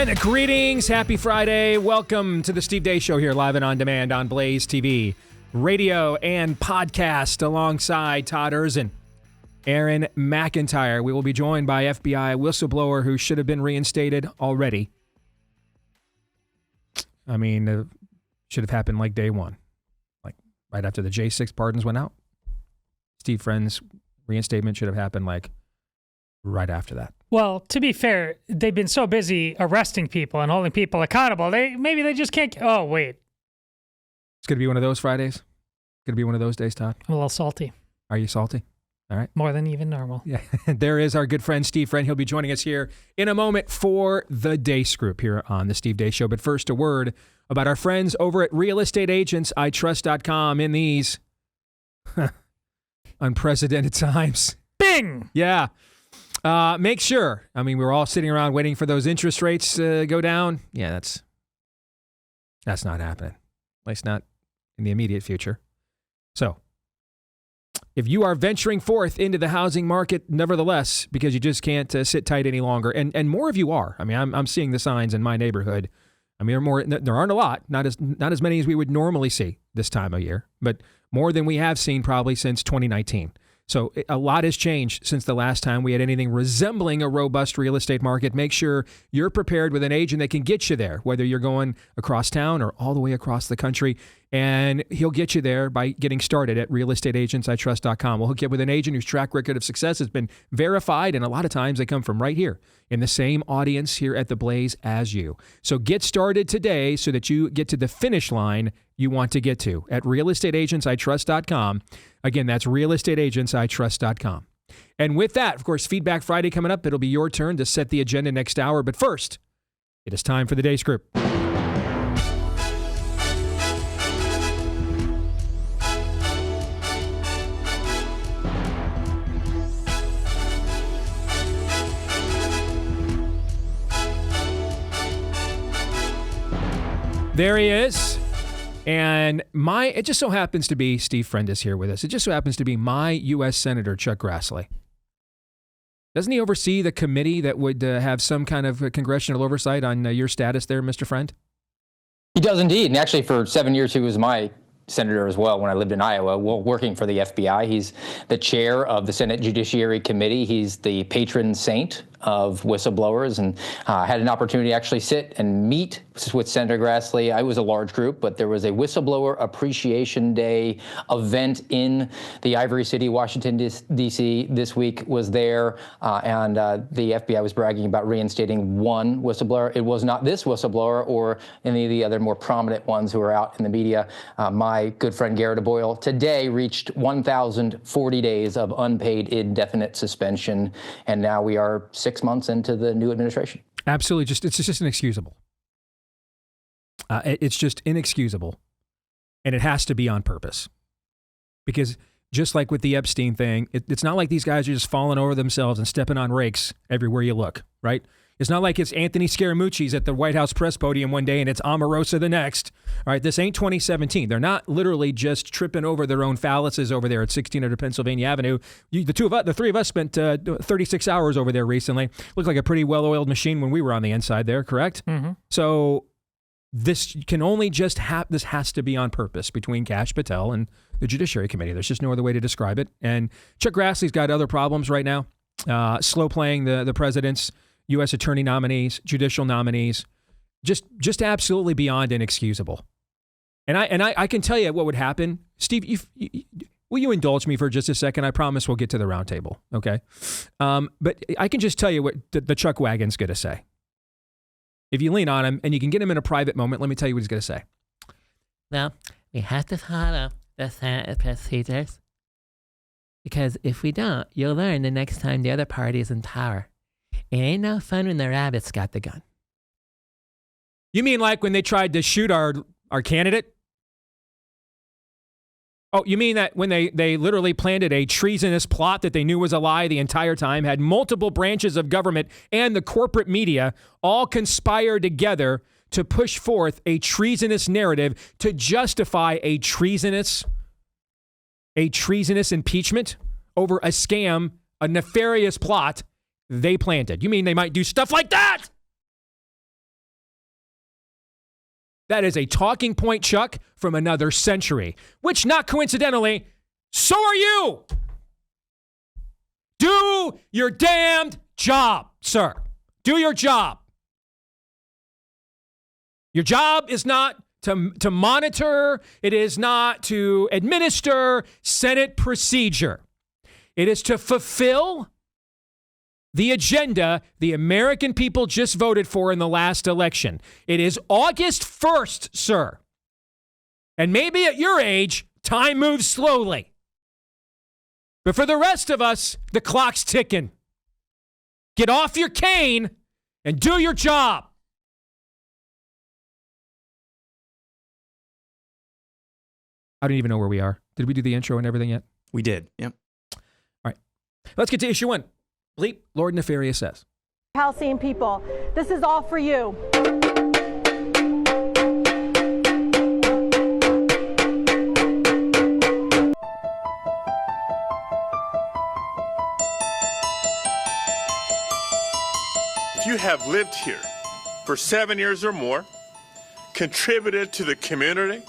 And greetings, happy Friday. Welcome to the Steve Deace Show here, live and on demand on Blaze TV, radio, and podcast alongside Todd Erzin, Aaron McIntyre. We will be joined by FBI whistleblower who should have been reinstated already. I mean, should have happened like day one, like right after the J6 pardons went out. Steve Friend's reinstatement should have happened like right after that. Well, to be fair, they've been so busy arresting people and holding people accountable. Maybe they just can't. Oh, wait. It's going to be one of those Fridays. Going to be one of those days, Todd. I'm a little salty. Are you salty? All right. More than even normal. Yeah. There is our good friend, Steve Friend. He'll be joining us here in a moment for the Dace Group here on the Steve Deace Show. But first, a word about our friends over at realestateagentsitrust.com in these unprecedented times. Bing! Yeah. Make sure. I mean, we're all sitting around waiting for those interest rates to go down. Yeah, that's not happening. At least not in the immediate future. So, if you are venturing forth into the housing market, nevertheless, because you just can't sit tight any longer, and more of you are. I mean, I'm seeing the signs in my neighborhood. I mean, there aren't a lot, not as many as we would normally see this time of year, but more than we have seen probably since 2019. So a lot has changed since the last time we had anything resembling a robust real estate market. Make sure you're prepared with an agent that can get you there, whether you're going across town or all the way across the country. And he'll get you there by getting started at realestateagentsitrust.com. We'll hook you up with an agent whose track record of success has been verified, and a lot of times they come from right here in the same audience here at the Blaze as you. So get started today so that you get to the finish line you want to get to at realestateagentsitrust.com. Again, that's realestateagentsitrust.com. And with that, of course, Feedback Friday coming up. It'll be your turn to set the agenda next hour. But first, it is time for the Dace Group. There he is. And it just so happens to be, Steve Friend is here with us. It just so happens to be my U.S. Senator, Chuck Grassley. Doesn't he oversee the committee that would have some kind of congressional oversight on your status there, Mr. Friend? He does indeed. And actually for 7 years, he was my senator as well when I lived in Iowa, working for the FBI. He's the chair of the Senate Judiciary Committee. He's the patron saint of whistleblowers, and had an opportunity to actually sit and meet with Senator Grassley. I was a large group, but there was a Whistleblower Appreciation Day event in the Ivory City, Washington, D.C. this week was there, and the FBI was bragging about reinstating one whistleblower. It was not this whistleblower or any of the other more prominent ones who are out in the media. My good friend Garrett Boyle today reached 1,040 days of unpaid indefinite suspension, and now we are 6 months into the new administration. Absolutely. It's just inexcusable. It's just inexcusable. And it has to be on purpose. Because just like with the Epstein thing, it's not like these guys are just falling over themselves and stepping on rakes everywhere you look, right? It's not like it's Anthony Scaramucci's at the White House press podium one day and it's Omarosa the next. All right, this ain't 2017. They're not literally just tripping over their own phalluses over there at 1600 Pennsylvania Avenue. The three of us spent 36 hours over there recently. Looked like a pretty well-oiled machine when we were on the inside there, correct? Mm-hmm. So this can only just this has to be on purpose between Kash Patel and the Judiciary Committee. There's just no other way to describe it. And Chuck Grassley's got other problems right now. Slow playing the president's U.S. attorney nominees, judicial nominees, just absolutely beyond inexcusable. And I can tell you what would happen. Steve, will you indulge me for just a second? I promise we'll get to the round table, okay? But I can just tell you what the Chuck Wagon's going to say. If you lean on him and you can get him in a private moment, let me tell you what he's going to say. Well, we have to follow the Senate procedures, because if we don't, you'll learn the next time the other party is in power. It ain't no fun when the rabbit's got the gun. You mean like when they tried to shoot our candidate? Oh, you mean that when they literally planted a treasonous plot that they knew was a lie the entire time, had multiple branches of government and the corporate media all conspire together to push forth a treasonous narrative to justify a treasonous impeachment over a scam, a nefarious plot they planted? You mean they might do stuff like that? That is a talking point, Chuck, from another century, which, not coincidentally, so are you. Do your damned job, sir. Do your job. Your job is not to monitor. It is not to administer Senate procedure. It is to fulfill the agenda the American people just voted for in the last election. It is August 1st, sir. And maybe at your age, time moves slowly. But for the rest of us, the clock's ticking. Get off your cane and do your job. I don't even know where we are. Did we do the intro and everything yet? We did. Yep. All right. Let's get to issue one. Bleep, Lord Nefarious says. Halcyon people, this is all for you. If you have lived here for 7 years or more, contributed to the community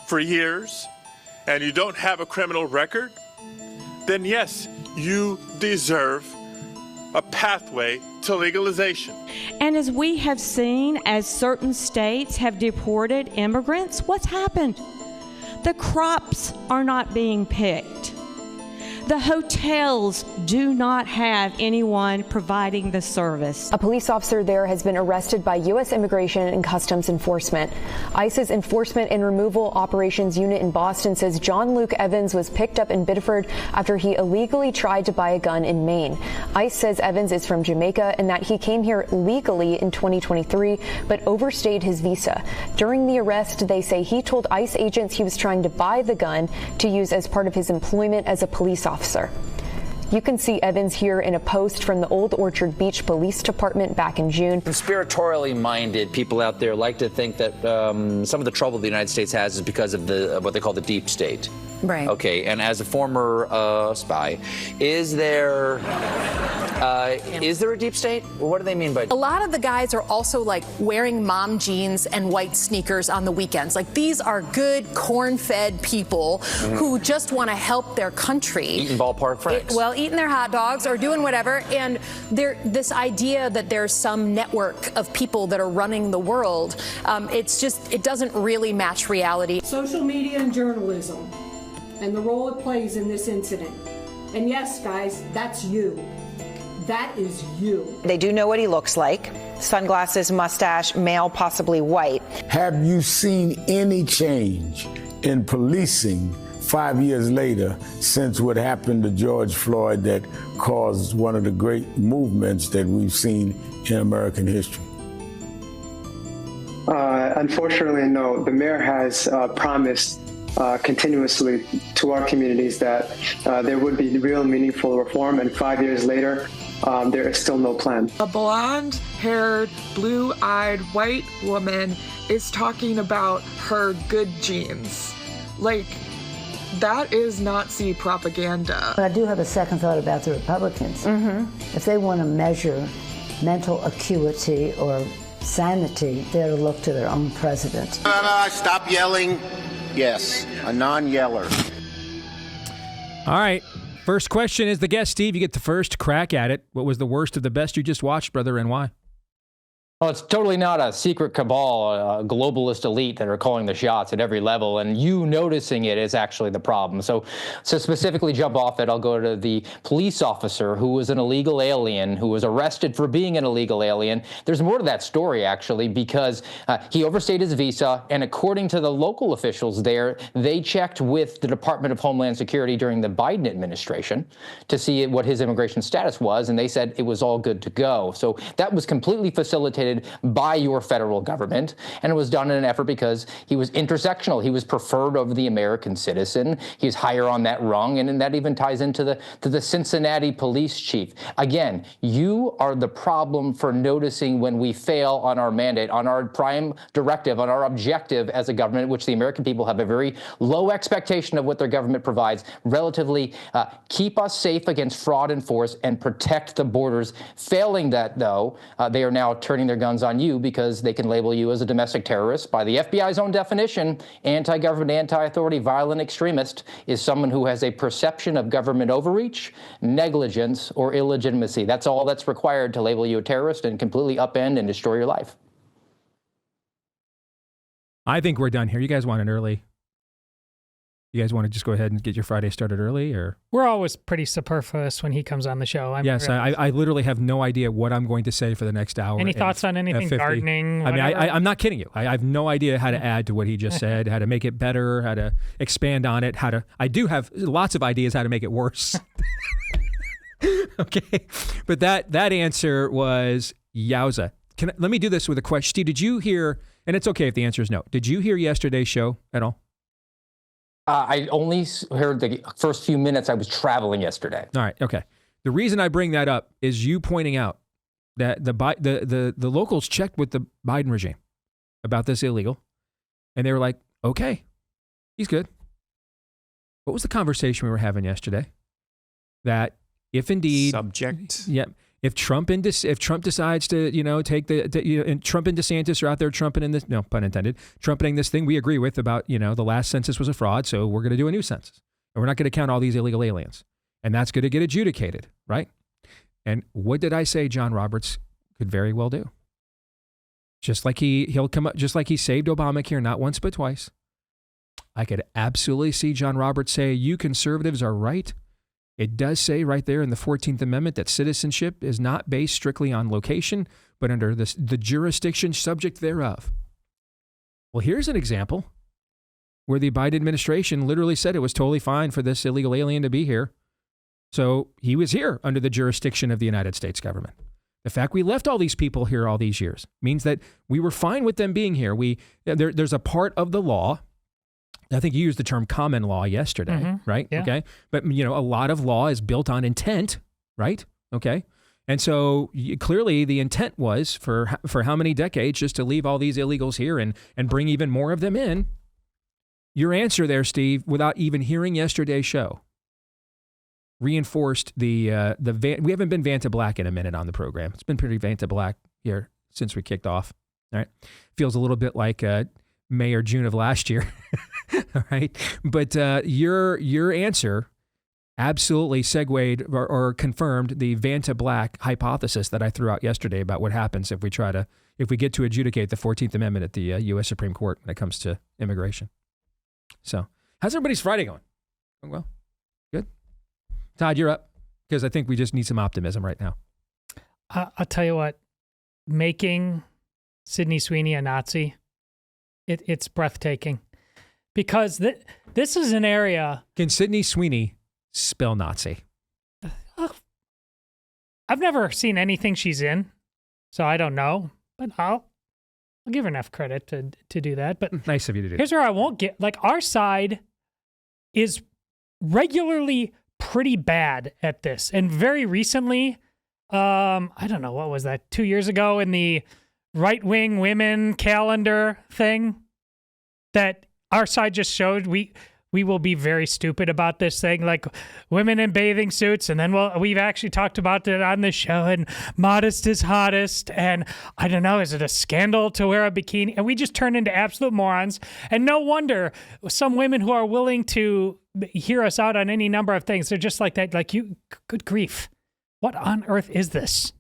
for years, and you don't have a criminal record, then yes, you deserve a pathway to legalization. And as we have seen, as certain states have deported immigrants, what's happened? The crops are not being picked. The hotels do not have anyone providing the service. A police officer there has been arrested by U.S. Immigration and Customs Enforcement. ICE's Enforcement and Removal Operations Unit in Boston says John Luke Evans was picked up in Biddeford after he illegally tried to buy a gun in Maine. ICE says Evans is from Jamaica and that he came here legally in 2023 but overstayed his visa. During the arrest, they say he told ICE agents he was trying to buy the gun to use as part of his employment as a police officer. You can see Evans here in a post from the Old Orchard Beach Police Department back in June. Conspiratorially minded people out there like to think that some of the trouble the United States has is because of the what they call the deep state. Right. Okay, and as a former spy, is there a deep state? What do they mean by? A lot of the guys are also like wearing mom jeans and white sneakers on the weekends. Like these are good corn-fed people who just want to help their country. Eating ballpark franks. Eating their hot dogs or doing whatever. And this idea that there's some network of people that are running the world, it doesn't really match reality. Social media and journalism and the role it plays in this incident. And yes, guys, that's you. That is you. They do know what he looks like. Sunglasses, mustache, male, possibly white. Have you seen any change in policing 5 years later since what happened to George Floyd that caused one of the great movements that we've seen in American history? Unfortunately, no. The mayor has promised continuously to our communities that there would be real meaningful reform, and 5 years later, there is still no plan. A blonde-haired, blue-eyed white woman is talking about her good genes. Like, that is Nazi propaganda. But I do have a second thought about the Republicans. If they want to measure mental acuity or sanity, they'll look to their own president. Stop yelling. Yes, a non-yeller. All right. First question is the guest, Steve. You get the first crack at it. What was the worst of the best you just watched, brother, and why? Well, it's totally not a secret cabal, a globalist elite that are calling the shots at every level, and you noticing it is actually the problem. So specifically jump off it, I'll go to the police officer who was an illegal alien, who was arrested for being an illegal alien. There's more to that story, actually, because he overstayed his visa, and according to the local officials there, they checked with the Department of Homeland Security during the Biden administration to see what his immigration status was, and they said it was all good to go. So that was completely facilitated by your federal government, and it was done in an effort because he was intersectional. He was preferred over the American citizen. He's higher on that rung, and that even ties into the Cincinnati police chief. Again, you are the problem for noticing when we fail on our mandate, on our prime directive, on our objective as a government, which the American people have a very low expectation of what their government provides, relatively keep us safe against fraud and force and protect the borders. Failing that, though, they are now turning their guns on you because they can label you as a domestic terrorist. By the FBI's own definition, anti-government, anti-authority, violent extremist is someone who has a perception of government overreach, negligence, or illegitimacy. That's all that's required to label you a terrorist and completely upend and destroy your life. I think we're done here. You guys want it early? You guys want to just go ahead and get your Friday started early, or? We're always pretty superfluous when he comes on the show. Yes, I literally have no idea what I'm going to say for the next hour. Any thoughts on anything? Gardening? I mean, I'm not kidding you. I have no idea how to add to what he just said, how to make it better, how to expand on it, I do have lots of ideas how to make it worse. Okay, but that answer was yowza. Let me do this with a question. Steve, did you hear, and it's okay if the answer is no, did you hear yesterday's show at all? I only heard the first few minutes. I was traveling yesterday. All right. Okay. The reason I bring that up is you pointing out that the locals checked with the Biden regime about this illegal, and they were like, okay, he's good. What was the conversation we were having yesterday? That if indeed if Trump decides to take and Trump and DeSantis are out there trumpeting this, no pun intended, trumpeting this thing we agree with about the last census was a fraud, so we're going to do a new census and we're not going to count all these illegal aliens, and that's going to get adjudicated, right? And what did I say? John Roberts could very well do, just like he'll come up, just like he saved Obamacare not once but twice. I could absolutely see John Roberts say, "You conservatives are right. It does say right there in the 14th Amendment that citizenship is not based strictly on location, but under the jurisdiction subject thereof." Well, here's an example where the Biden administration literally said it was totally fine for this illegal alien to be here. So he was here under the jurisdiction of the United States government. The fact we left all these people here all these years means that we were fine with them being here. There's a part of the law, I think you used the term common law yesterday, right? Yeah. Okay. But, a lot of law is built on intent, right? Okay. And so clearly the intent was for how many decades just to leave all these illegals here and bring even more of them in. Your answer there, Steve, without even hearing yesterday's show, reinforced we haven't been Vanta Black in a minute on the program. It's been pretty Vanta Black here since we kicked off. All right. Feels a little bit like May or June of last year. All right. But your answer absolutely segued or confirmed the Vanta Black hypothesis that I threw out yesterday about what happens if we get to adjudicate the 14th Amendment at the U.S. Supreme Court when it comes to immigration. So how's everybody's Friday going? Well, good. Todd, you're up, because I think we just need some optimism right now. I'll tell you what, making Sydney Sweeney a Nazi, it's breathtaking, because this is an area. Can Sydney Sweeney spell Nazi? I've never seen anything she's in, so I don't know, but I'll give her enough credit to do that. But nice of you to do. Here's where I won't get, our side is regularly pretty bad at this. And very recently, I don't know, what was that, 2 years ago in the right-wing women calendar thing, that our side just showed we will be very stupid about this thing, like women in bathing suits, and then we've actually talked about it on the show, and modest is hottest, and I don't know, is it a scandal to wear a bikini? And we just turn into absolute morons. And no wonder some women who are willing to hear us out on any number of things, they're just like that, like, you, good grief, what on earth is this?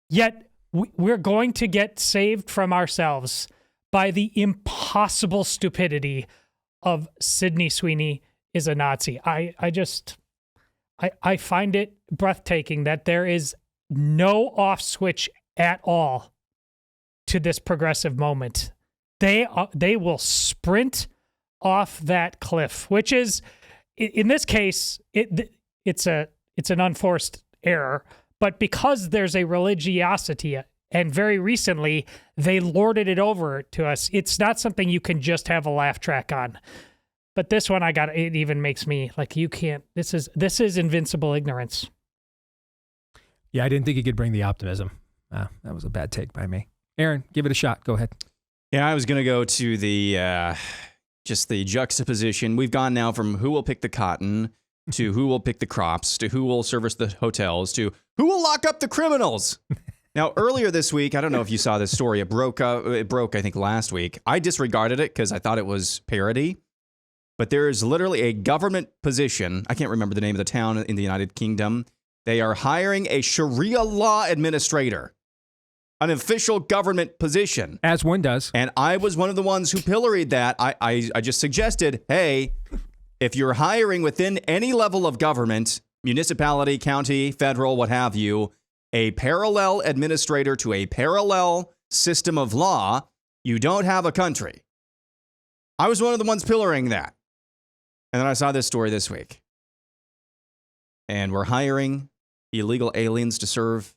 Yet we're going to get saved from ourselves by the impossible stupidity of Sydney Sweeney is a Nazi. I find it breathtaking that there is no off switch at all to this progressive moment. They will sprint off that cliff, which is, in this case, it's an unforced error, but because there's a religiosity, and very recently they lorded it over to us, it's not something you can just have a laugh track on. But this one, it even makes me like, you can't, this is invincible ignorance. Yeah, I didn't think you could bring the optimism. That was a bad take by me. Aaron, give it a shot. Go ahead. Yeah, I was going to go to the just the juxtaposition. We've gone now from who will pick the cotton to who will pick the crops to who will service the hotels to who will lock up the criminals. Now, earlier this week, I don't know if you saw this story. It broke, I think, last week. I disregarded it because I thought it was parody. But there is literally a government position. I can't remember the name of the town in the United Kingdom. They are hiring a Sharia law administrator, an official government position. As one does. And I was one of the ones who pilloried that. I just suggested, hey, if you're hiring within any level of government, municipality, county, federal, what have you, a parallel administrator to a parallel system of law, you don't have a country. I was one of the ones pillorying that. And then I saw this story this week. And we're hiring illegal aliens to serve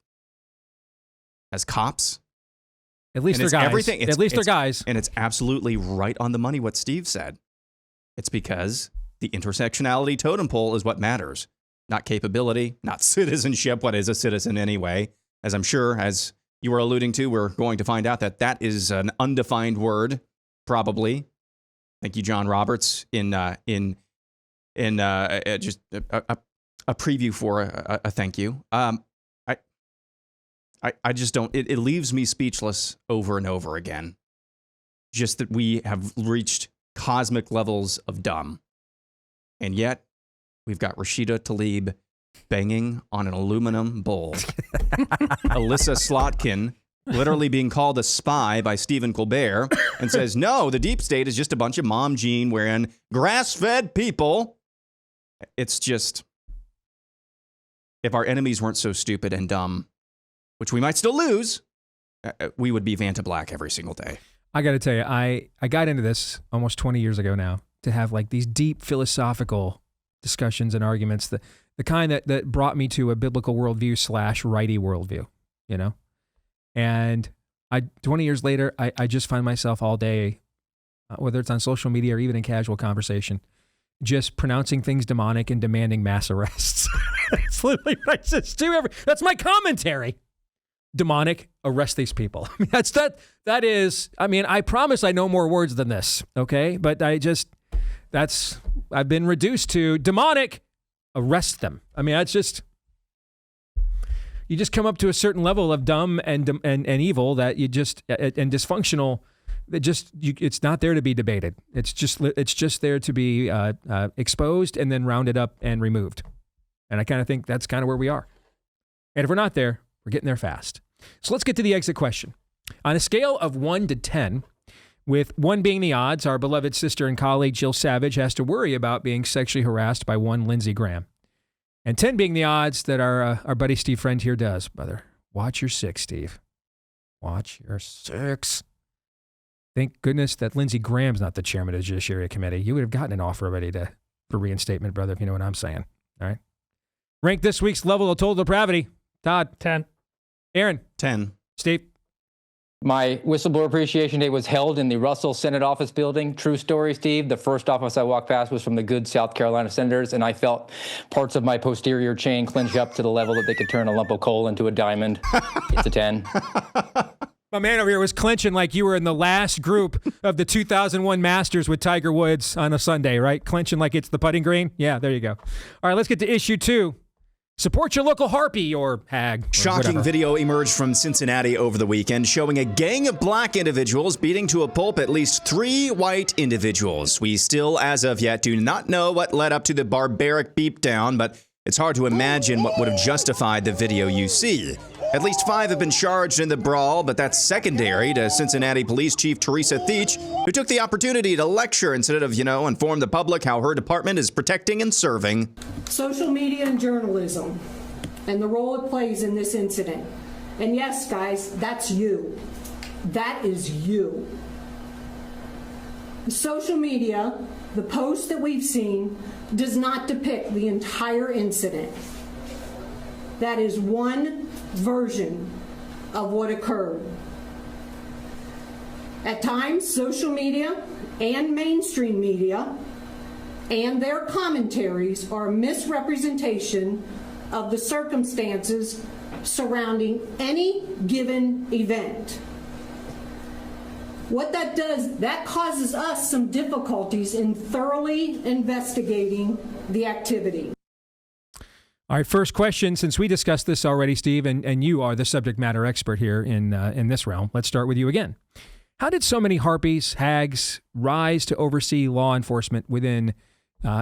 as cops. At least they're guys. At least they're guys. And it's absolutely right on the money what Steve said. It's because the intersectionality totem pole is what matters. Not capability, not citizenship. What is a citizen anyway? As I'm sure, as you were alluding to, we're going to find out that that is an undefined word, probably. Thank you, John Roberts, in just a preview for a thank you. I just don't. It leaves me speechless over and over again. Just that we have reached cosmic levels of dumb, and yet we've got Rashida Tlaib banging on an aluminum bowl. Alyssa Slotkin literally being called a spy by Stephen Colbert and says, no, the deep state is just a bunch of mom jean wearing grass-fed people. It's just, if our enemies weren't so stupid and dumb, which we might still lose, we would be Vanta Black every single day. I got to tell you, I got into this almost 20 years ago now to have like these deep philosophical discussions and arguments, the kind that brought me to a biblical worldview / righty worldview, you know? And 20 years later, I just find myself all day, whether it's on social media or even in casual conversation, just pronouncing things demonic and demanding mass arrests. That's literally what I just do. That's my commentary. Demonic, arrest these people. I mean, that is, I mean, I promise I know more words than this, okay? But I've been reduced to demonic, arrest them. I mean, that's just, you just come up to a certain level of dumb and evil that you just, and dysfunctional, that just, it's not there to be debated. It's just there to be exposed and then rounded up and removed. And I kind of think that's kind of where we are. And if we're not there, we're getting there fast. So let's get to the exit question. On a scale of 1 to 10, with 1 being the odds, our beloved sister and colleague Jill Savage has to worry about being sexually harassed by one Lindsey Graham. And 10 being the odds that our buddy Steve Friend here does. Brother, watch your 6, Steve. Watch your 6. Thank goodness that Lindsey Graham's not the chairman of the Judiciary Committee. You would have gotten an offer already for reinstatement, brother, if you know what I'm saying. All right. Rank this week's level of total depravity. Todd. 10. Aaron. 10. Steve. My Whistleblower Appreciation Day was held in the Russell Senate office building. True story, Steve. The first office I walked past was from the good South Carolina senators, and I felt parts of my posterior chain clench up to the level that they could turn a lump of coal into a diamond. It's a 10. My man over here was clenching like you were in the last group of the 2001 Masters with Tiger Woods on a Sunday, right? Clenching like it's the putting green. Yeah, there you go. All right, let's get to issue 2. Support your local harpy or hag. Or Shocking whatever. video emerged from Cincinnati over the weekend showing a gang of black individuals beating to a pulp at least 3 white individuals. We still, as of yet, do not know what led up to the barbaric beatdown, but it's hard to imagine what would have justified the video you see. At least 5 have been charged in the brawl, but that's secondary to Cincinnati Police Chief Teresa Theach, who took the opportunity to lecture instead of, inform the public how her department is protecting and serving. Social media and journalism and the role it plays in this incident. And yes, guys, that's you. That is you. Social media, the post that we've seen, does not depict the entire incident. That is one version of what occurred. At times, social media and mainstream media and their commentaries are a misrepresentation of the circumstances surrounding any given event. What that does, that causes us some difficulties in thoroughly investigating the activity. All right, first question, since we discussed this already, Steve, and you are the subject matter expert here in this realm, let's start with you again. How did so many harpies, hags, rise to oversee law enforcement within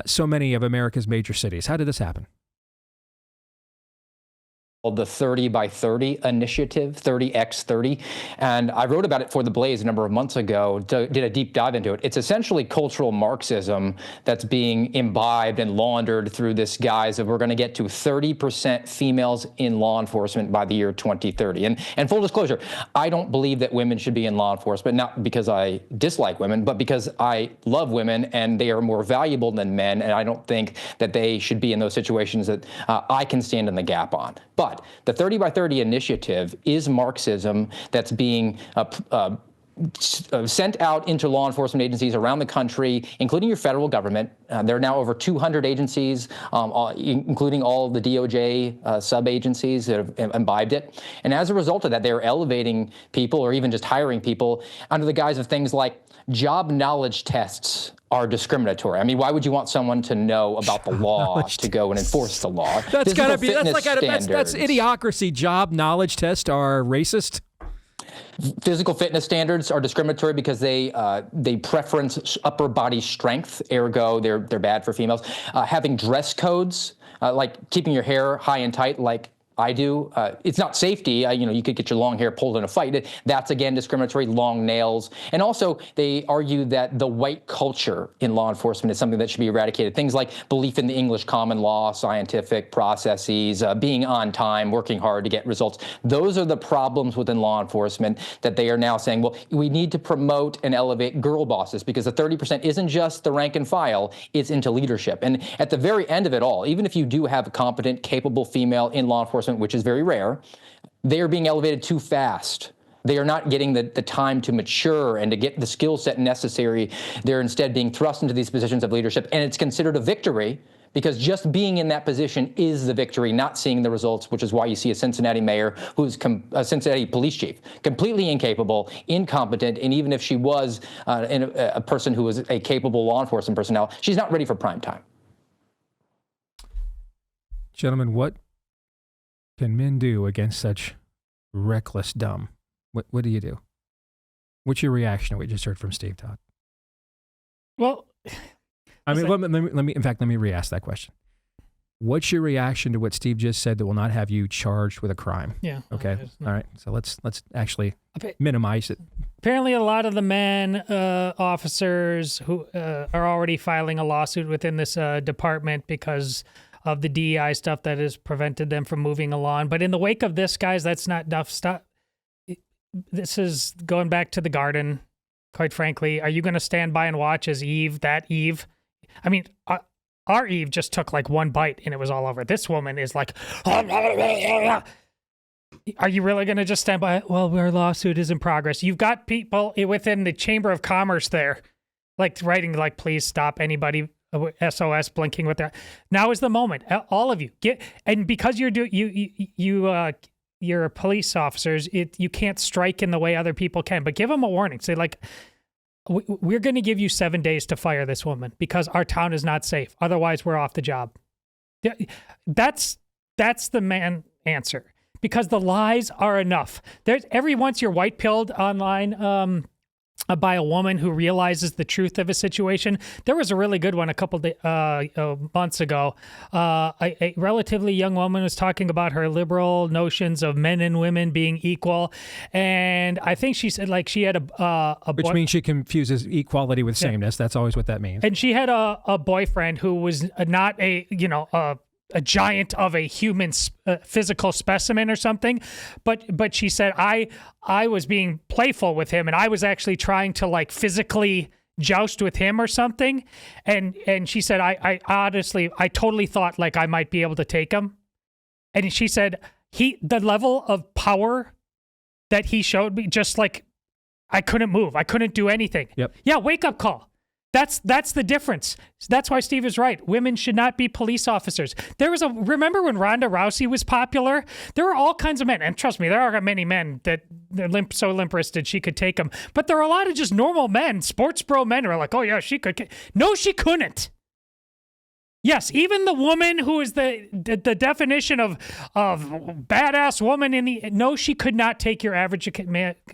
so many of America's major cities? How did this happen? The 30 by 30 initiative, 30x30. And I wrote about it for The Blaze a number of months ago, did a deep dive into it. It's essentially cultural Marxism that's being imbibed and laundered through this guise of we're going to get to 30% females in law enforcement by the year 2030. And full disclosure, I don't believe that women should be in law enforcement, not because I dislike women, but because I love women and they are more valuable than men. And I don't think that they should be in those situations that I can stand in the gap on. But the 30 by 30 initiative is Marxism that's being sent out into law enforcement agencies around the country, including your federal government. There are now over 200 agencies, including all of the DOJ sub-agencies that have imbibed it. And as a result of that, they're elevating people or even just hiring people under the guise of things like job knowledge tests are discriminatory. I mean, why would you want someone to know about the law to go and enforce the law? That's gotta be, that's idiocracy. Job knowledge tests are racist. Physical fitness standards are discriminatory because they preference upper body strength, ergo they're bad for females. Having dress codes, like keeping your hair high and tight, like I do. It's not safety. You could get your long hair pulled in a fight. That's, again, discriminatory, long nails. And also, they argue that the white culture in law enforcement is something that should be eradicated. Things like belief in the English common law, scientific processes, being on time, working hard to get results. Those are the problems within law enforcement that they are now saying, well, we need to promote and elevate girl bosses because the 30% isn't just the rank and file, it's into leadership. And at the very end of it all, even if you do have a competent, capable female in law enforcement, which is very rare, they are being elevated too fast. They are not getting the time to mature and to get the skill set necessary. They're instead being thrust into these positions of leadership, and it's considered a victory because just being in that position is the victory, not seeing the results, which is why you see a Cincinnati mayor who's a Cincinnati police chief, completely incapable, incompetent, and even if she was a person who was a capable law enforcement personnel, she's not ready for prime time. Gentlemen, what can men do against such reckless dumb? What do you do? What's your reaction to what you just heard from Steve Todd? Well, I mean, let me re-ask that question. What's your reaction to what Steve just said that will not have you charged with a crime? Yeah. Okay. All right. So let's actually minimize it. Apparently, a lot of the men officers who are already filing a lawsuit within this department because of the DEI stuff that has prevented them from moving along. But in the wake of this, guys, that's not enough stuff. This is going back to the garden, quite frankly. Are you going to stand by and watch as Eve, I mean, our Eve just took like one bite and it was all over. This woman is like, are you really going to just stand by? Well, our lawsuit is in progress. You've got people within the Chamber of Commerce there, like writing like, please stop anybody. SOS blinking with that. Now is the moment. All of you get, and because you're police officers, you can't strike in the way other people can. But give them a warning. Say like, we're going to give you 7 days to fire this woman because our town is not safe. Otherwise, we're off the job. That's the man answer because the lies are enough. There's every once you're white pilled online. By a woman who realizes the truth of a situation. There was a really good one a couple months ago. A relatively young woman was talking about her liberal notions of men and women being equal, and I think she said like she had which means she confuses equality with sameness. That's always what that means. And she had a boyfriend who was not a giant of a human physical specimen or something, but she said I was being playful with him and I was actually trying to like physically joust with him or something, and she said I honestly I totally thought like I might be able to take him, and she said the level of power that he showed me, just like I couldn't move, I couldn't do anything. Yep. Yeah, wake up call. That's the difference. That's why Steve is right. Women should not be police officers. Remember when Ronda Rousey was popular? There were all kinds of men, and trust me, there are many men that they're so limp-wristed she could take them. But there are a lot of just normal men, sports bro men who are like, oh yeah, she could. No, she couldn't. Yes, even the woman who is the definition of badass woman no, she could not take your average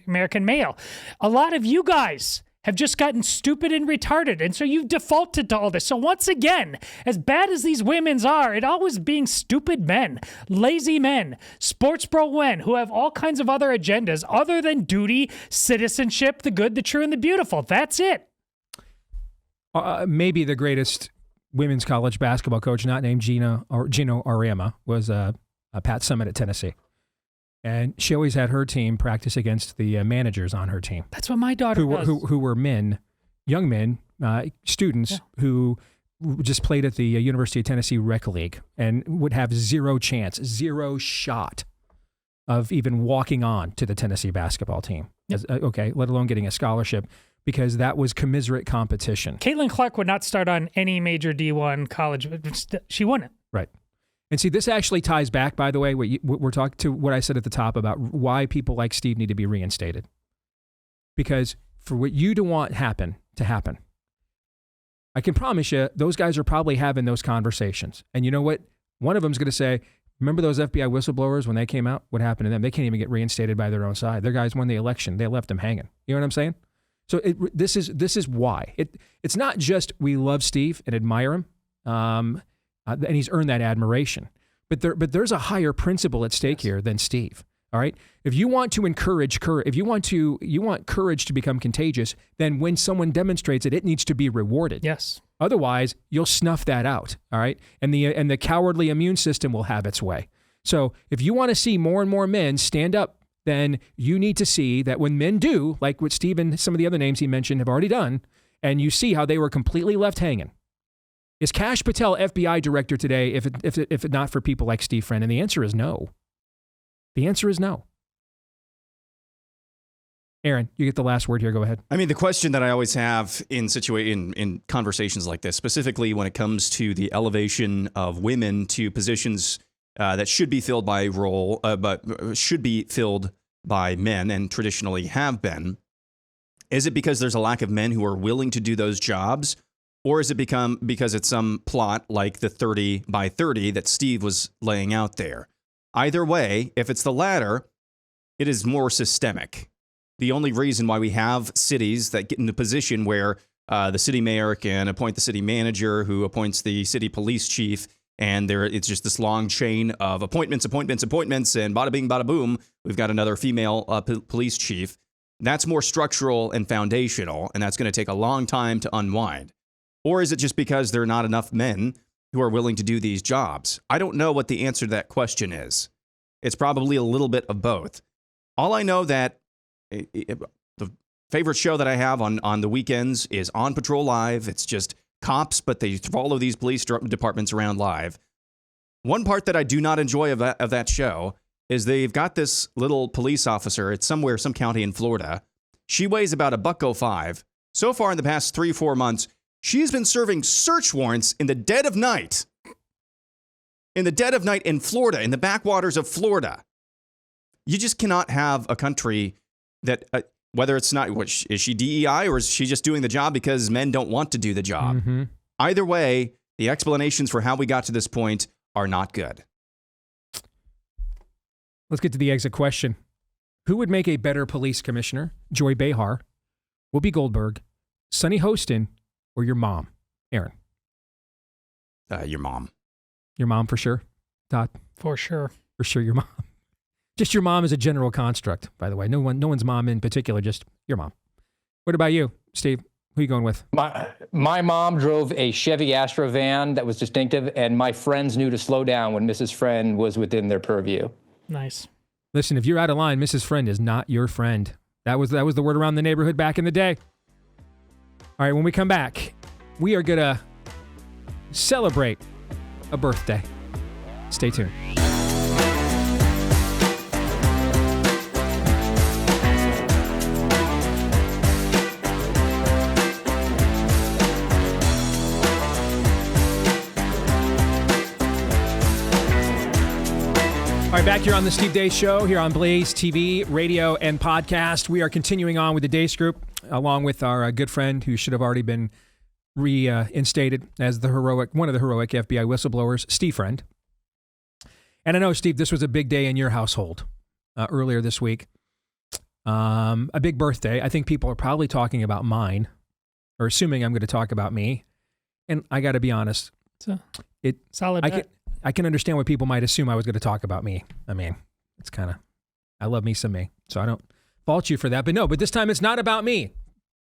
American male. A lot of you guys have just gotten stupid and retarded, and so you've defaulted to all this. So once again, as bad as these women's are, it always being stupid men, lazy men, sports bro men who have all kinds of other agendas other than duty, citizenship, the good, the true, and the beautiful. That's it. Maybe the greatest women's college basketball coach, not named Gino Auriemma, was Pat Summitt at Tennessee. And she always had her team practice against the managers on her team. That's what my daughter does. Who were men, young men, students who just played at the University of Tennessee Rec League and would have zero chance, zero shot of even walking on to the Tennessee basketball team. Let alone getting a scholarship, because that was commiserate competition. Caitlin Clark would not start on any major D1 college. She wouldn't. Right. And see, this actually ties back, by the way, we're talking to what I said at the top about why people like Steve need to be reinstated. Because for what you to want to happen, I can promise you, those guys are probably having those conversations. And you know what? One of them's going to say, remember those FBI whistleblowers when they came out? What happened to them? They can't even get reinstated by their own side. Their guys won the election. They left them hanging. You know what I'm saying? So this is why. It's not just we love Steve and admire him. And he's earned that admiration. But there's a higher principle at stake here than Steve. All right. If you want to encourage courage, if you want courage to become contagious, then when someone demonstrates it, it needs to be rewarded. Yes. Otherwise, you'll snuff that out. All right. And the cowardly immune system will have its way. So if you want to see more and more men stand up, then you need to see that when men do, like what Steve and some of the other names he mentioned have already done, and you see how they were completely left hanging. Is Kash Patel FBI director today if it not for people like Steve Friend? And the answer is no. The answer is no. Aaron, you get the last word here. Go ahead. I mean, the question that I always have in conversations like this, specifically when it comes to the elevation of women to positions that should be filled by but should be filled by men and traditionally have been, is it because there's a lack of men who are willing to do those jobs? Or is it because it's some plot like the 30 by 30 that Steve was laying out there? Either way, if it's the latter, it is more systemic. The only reason why we have cities that get in a position where the city mayor can appoint the city manager, who appoints the city police chief, and it's just this long chain of appointments, and bada bing, bada boom, we've got another female police chief. That's more structural and foundational, and that's going to take a long time to unwind. Or is it just because there are not enough men who are willing to do these jobs? I don't know what the answer to that question is. It's probably a little bit of both. All I know that the favorite show that I have on the weekends is On Patrol Live. It's just cops, but they follow these police departments around live. One part that I do not enjoy of that show is they've got this little police officer. It's some county in Florida. She weighs about $1.05. So far in the past 3-4 months, she's been serving search warrants in the dead of night. In the dead of night in Florida, in the backwaters of Florida. You just cannot have a country that, whether it's not, is she DEI or is she just doing the job because men don't want to do the job? Mm-hmm. Either way, the explanations for how we got to this point are not good. Let's get to the exit question. Who would make a better police commissioner? Joy Behar, Whoopi Goldberg, Sonny Hostin, or your mom? Aaron. Your mom. Your mom for sure? Todd? For sure. For sure your mom. Just your mom is a general construct, by the way. No one's mom in particular, just your mom. What about you, Steve? Who are you going with? My mom drove a Chevy Astro van that was distinctive, and my friends knew to slow down when Mrs. Friend was within their purview. Nice. Listen, if you're out of line, Mrs. Friend is not your friend. That was the word around the neighborhood back in the day. All right, when we come back, we are going to celebrate a birthday. Stay tuned. All right, back here on the Steve Deace Show, here on Blaze TV, radio, and podcast. We are continuing on with the Deace Group, along with our good friend who should have already been reinstated as one of the heroic FBI whistleblowers, Steve Friend. And I know, Steve, this was a big day in your household earlier this week. A big birthday. I think people are probably talking about mine, or assuming I'm going to talk about me. And I got to be honest. Solid bet. I can understand why people might assume I was going to talk about me. I mean, it's kind of, I love me some me. So I don't fault you for that. But this time it's not about me,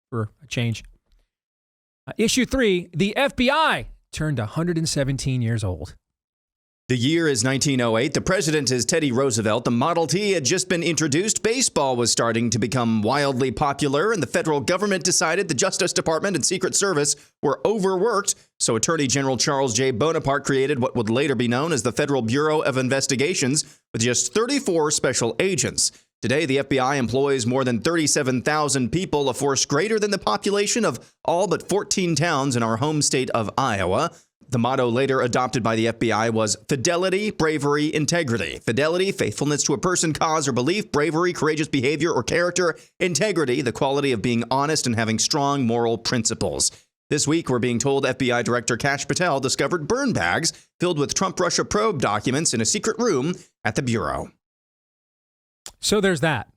for a change. Issue 3, the FBI turned 117 years old. The year is 1908. The president is Teddy Roosevelt. The Model T had just been introduced. Baseball was starting to become wildly popular, and the federal government decided the Justice Department and Secret Service were overworked. So Attorney General Charles J. Bonaparte created what would later be known as the Federal Bureau of Investigations, with just 34 special agents. Today, the FBI employs more than 37,000 people, a force greater than the population of all but 14 towns in our home state of Iowa. The motto later adopted by the FBI was fidelity, bravery, integrity. Fidelity, faithfulness to a person, cause, or belief. Bravery, courageous behavior or character. Integrity, the quality of being honest and having strong moral principles. This week, we're being told FBI Director Kash Patel discovered burn bags filled with Trump-Russia probe documents in a secret room at the Bureau. So there's that.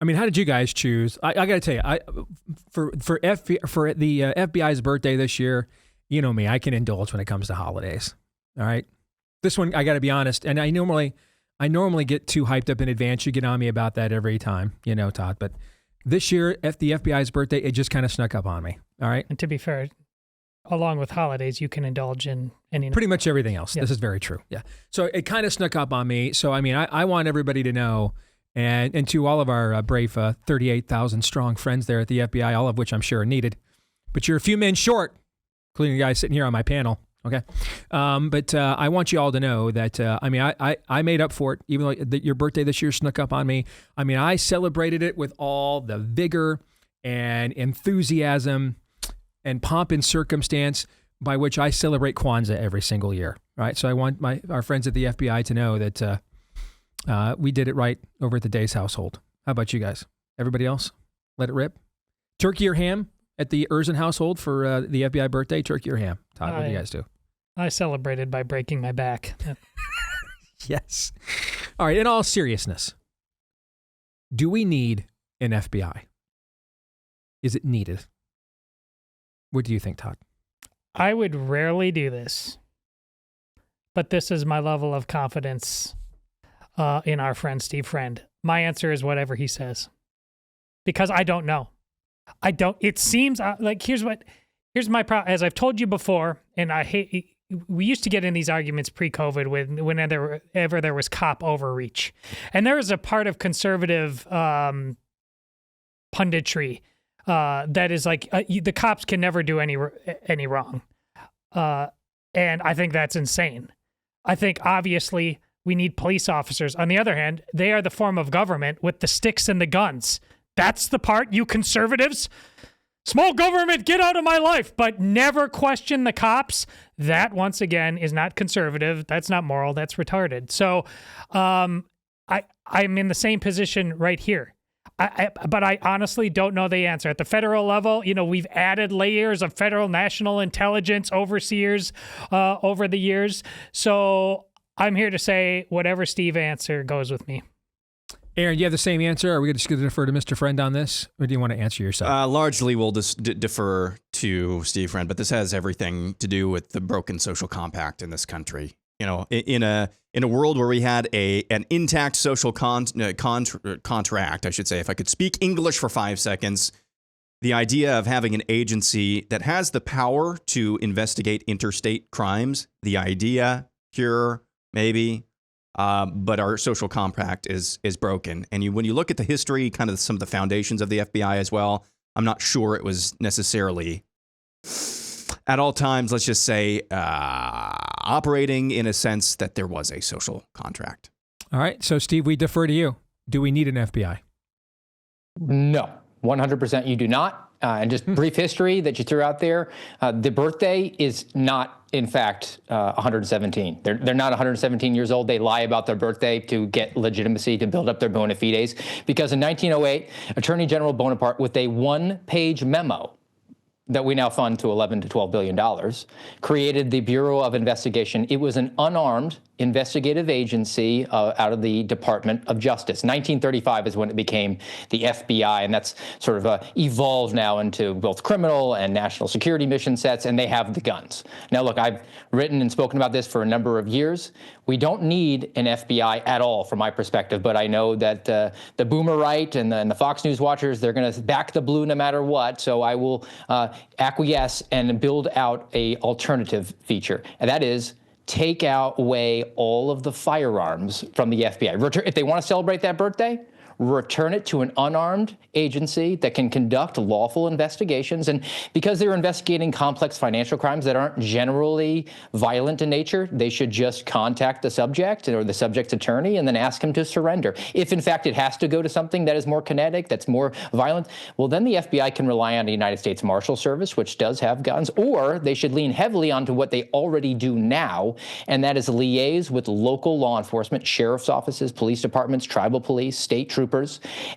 I mean, how did you guys choose? I got to tell you, for the FBI's birthday this year, you know me, I can indulge when it comes to holidays. All right. This one, I got to be honest. And I normally get too hyped up in advance. You get on me about that every time, you know, Todd. But this year, at the FBI's birthday, it just kind of snuck up on me. All right. And to be fair, along with holidays, you can indulge in any pretty much everything else. Yeah. This is very true. Yeah. So it kind of snuck up on me. So, I mean, I want everybody to know, and to all of our brave 38,000 strong friends there at the FBI, all of which I'm sure are needed, but you're a few men short, including the guy sitting here on my panel. Okay. But I want you all to know that, I made up for it, even though your birthday this year snuck up on me. I mean, I celebrated it with all the vigor and enthusiasm and pomp and circumstance by which I celebrate Kwanzaa every single year. Right. So I want our friends at the FBI to know that we did it right over at the Dace household. How about you guys? Everybody else? Let it rip? Turkey or ham at the Erzin household for the FBI birthday? Turkey or ham? Todd, what do you guys do? I celebrated by breaking my back. Yes. All right. In all seriousness, do we need an FBI? Is it needed? What do you think, Todd? I would rarely do this, but this is my level of confidence in our friend Steve Friend. My answer is whatever he says, because I don't know. It seems like here's my problem. As I've told you before, and we used to get in these arguments pre-COVID whenever there was cop overreach, and there is a part of conservative punditry that is like the cops can never do any wrong, and I think that's insane. I think obviously we need police officers. On the other hand, they are the form of government with the sticks and the guns. That's the part, you conservatives. Small government, get out of my life, but never question the cops. That, once again, is not conservative. That's not moral. That's retarded. So I'm in the same position right here. But I honestly don't know the answer. At the federal level, we've added layers of federal national intelligence overseers over the years. So I'm here to say whatever Steve answer goes with me. Aaron, do you have the same answer? Are we just going to defer to Mr. Friend on this? Or do you want to answer yourself? Largely, we'll defer to Steve Friend, but this has everything to do with the broken social compact in this country. In a world where we had an intact social contract, I should say, if I could speak English for 5 seconds, the idea of having an agency that has the power to investigate interstate crimes, the idea here, maybe, but our social compact is broken. And when you look at the history, kind of some of the foundations of the FBI as well, I'm not sure it was necessarily at all times, let's just say, operating in a sense that there was a social contract. All right. So, Steve, we defer to you. Do we need an FBI? No, 100% you do not. And just brief history that you threw out there. The birthday is not, in fact, 117. They're not 117 years old. They lie about their birthday to get legitimacy, to build up their bona fides. Because in 1908, Attorney General Bonaparte, with a one-page memo, that we now fund to $11 to $12 billion, created the Bureau of Investigation. It was an unarmed investigative agency out of the Department of Justice. 1935 is when it became the FBI, and that's sort of evolved now into both criminal and national security mission sets, and they have the guns. Now, look, I've written and spoken about this for a number of years. We don't need an FBI at all, from my perspective, but I know that the boomer right and the Fox News watchers, they're going to back the blue no matter what, so I will acquiesce and build out a alternative feature, and that is take away all of the firearms from the FBI. If they want to celebrate that birthday, return it to an unarmed agency that can conduct lawful investigations. And because they're investigating complex financial crimes that aren't generally violent in nature, they should just contact the subject or the subject's attorney and then ask him to surrender. If, in fact, it has to go to something that is more kinetic, that's more violent, well, then the FBI can rely on the United States Marshal Service, which does have guns, or they should lean heavily onto what they already do now, and that is liaise with local law enforcement, sheriff's offices, police departments, tribal police, state troopers,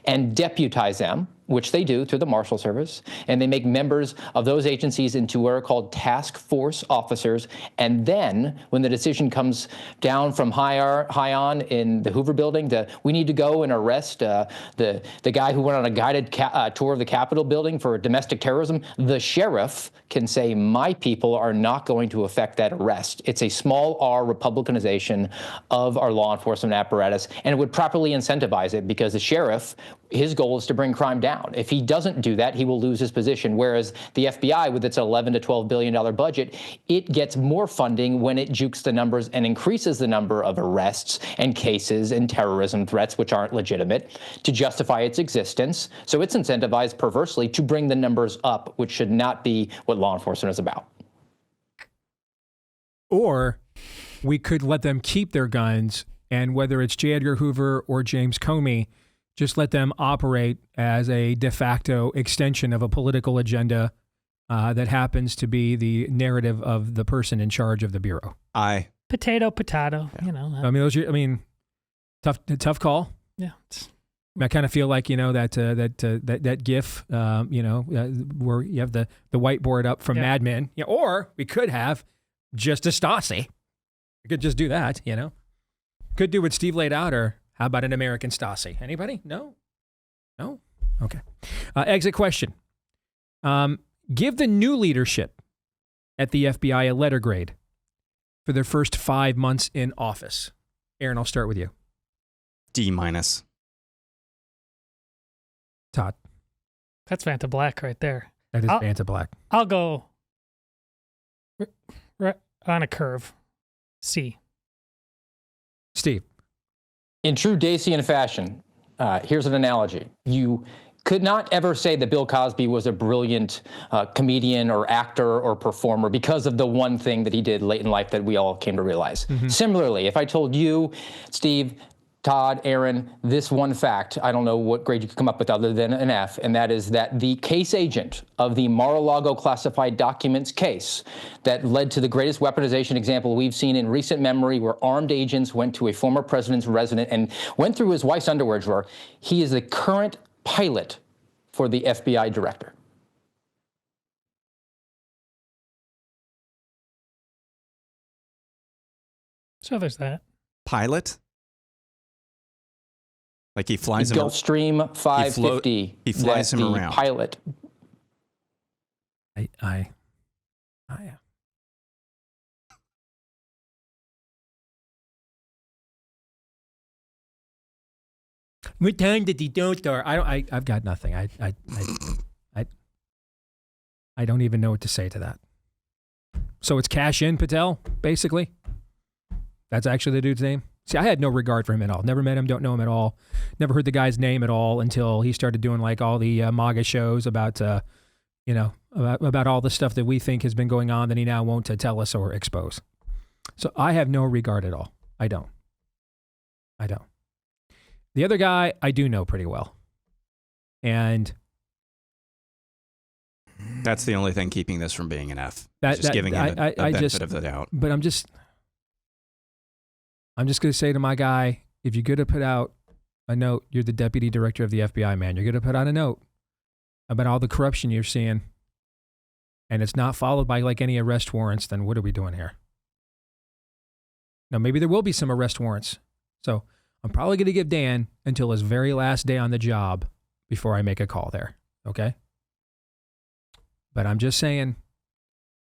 and deputize them, which they do through the Marshal Service, and they make members of those agencies into what are called task force officers. And then when the decision comes down from high on in the Hoover building, we need to go and arrest the guy who went on a guided tour of the Capitol building for domestic terrorism, the sheriff can say, my people are not going to affect that arrest. It's a small r Republicanization of our law enforcement apparatus, and it would properly incentivize it because the sheriff, his goal is to bring crime down. If he doesn't do that, he will lose his position. Whereas the FBI, with its $11 to $12 billion budget, it gets more funding when it jukes the numbers and increases the number of arrests and cases and terrorism threats, which aren't legitimate, to justify its existence. So it's incentivized perversely to bring the numbers up, which should not be what law enforcement is about. Or we could let them keep their guns, and whether it's J. Edgar Hoover or James Comey, just let them operate as a de facto extension of a political agenda that happens to be the narrative of the person in charge of the Bureau. Potato, Yeah. you know. I mean, tough call. Yeah. I kind of feel like, that GIF, where you have the whiteboard up from Mad Men. Yeah, or we could have just a Stasi. We could just do that, Could do what Steve laid out, or how about an American Stasi? Anybody? No? Okay. Exit question. Give the new leadership at the FBI a letter grade for their first 5 months in office. Aaron, I'll start with you. D-. Todd. That's Vanta Black right there. That is Vanta Black. I'll go on a curve. C. Steve. In true Dacean fashion, here's an analogy. You could not ever say that Bill Cosby was a brilliant comedian or actor or performer because of the one thing that he did late in life that we all came to realize. Mm-hmm. Similarly, if I told you, Steve, Todd, Aaron, this one fact, I don't know what grade you could come up with other than an F, and that is that the case agent of the Mar-a-Lago classified documents case that led to the greatest weaponization example we've seen in recent memory, where armed agents went to a former president's residence and went through his wife's underwear drawer. He is the current pilot for the FBI director. So there's that. Pilot? Like he flies him Gulfstream 550. He flies him around. Pilot. What time did he don't start? I've got nothing. I don't even know what to say to that. So it's Cash In Patel, basically. That's actually the dude's name. See, I had no regard for him at all. Never met him, don't know him at all. Never heard the guy's name at all until he started doing like all the MAGA shows about, about all the stuff that we think has been going on that he now won't tell us or expose. So I have no regard at all. I don't. The other guy, I do know pretty well. And that's the only thing keeping this from being an F. Just giving him a benefit of the doubt. But I'm just going to say to my guy, if you're going to put out a note, you're the deputy director of the FBI, man. You're going to put out a note about all the corruption you're seeing and it's not followed by like any arrest warrants, then what are we doing here? Now, maybe there will be some arrest warrants. So I'm probably going to give Dan until his very last day on the job before I make a call there. Okay? But I'm just saying,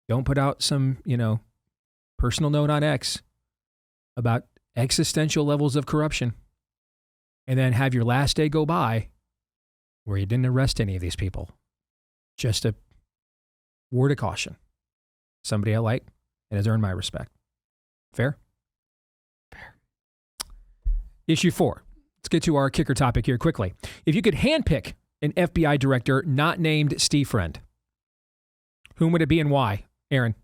don't put out some, personal note on X about existential levels of corruption and then have your last day go by where you didn't arrest any of these people. Just a word of caution. Somebody I like and has earned my respect. Fair? Fair. Issue 4. Let's get to our kicker topic here quickly. If you could handpick an FBI director not named Steve Friend, whom would it be and why? Aaron.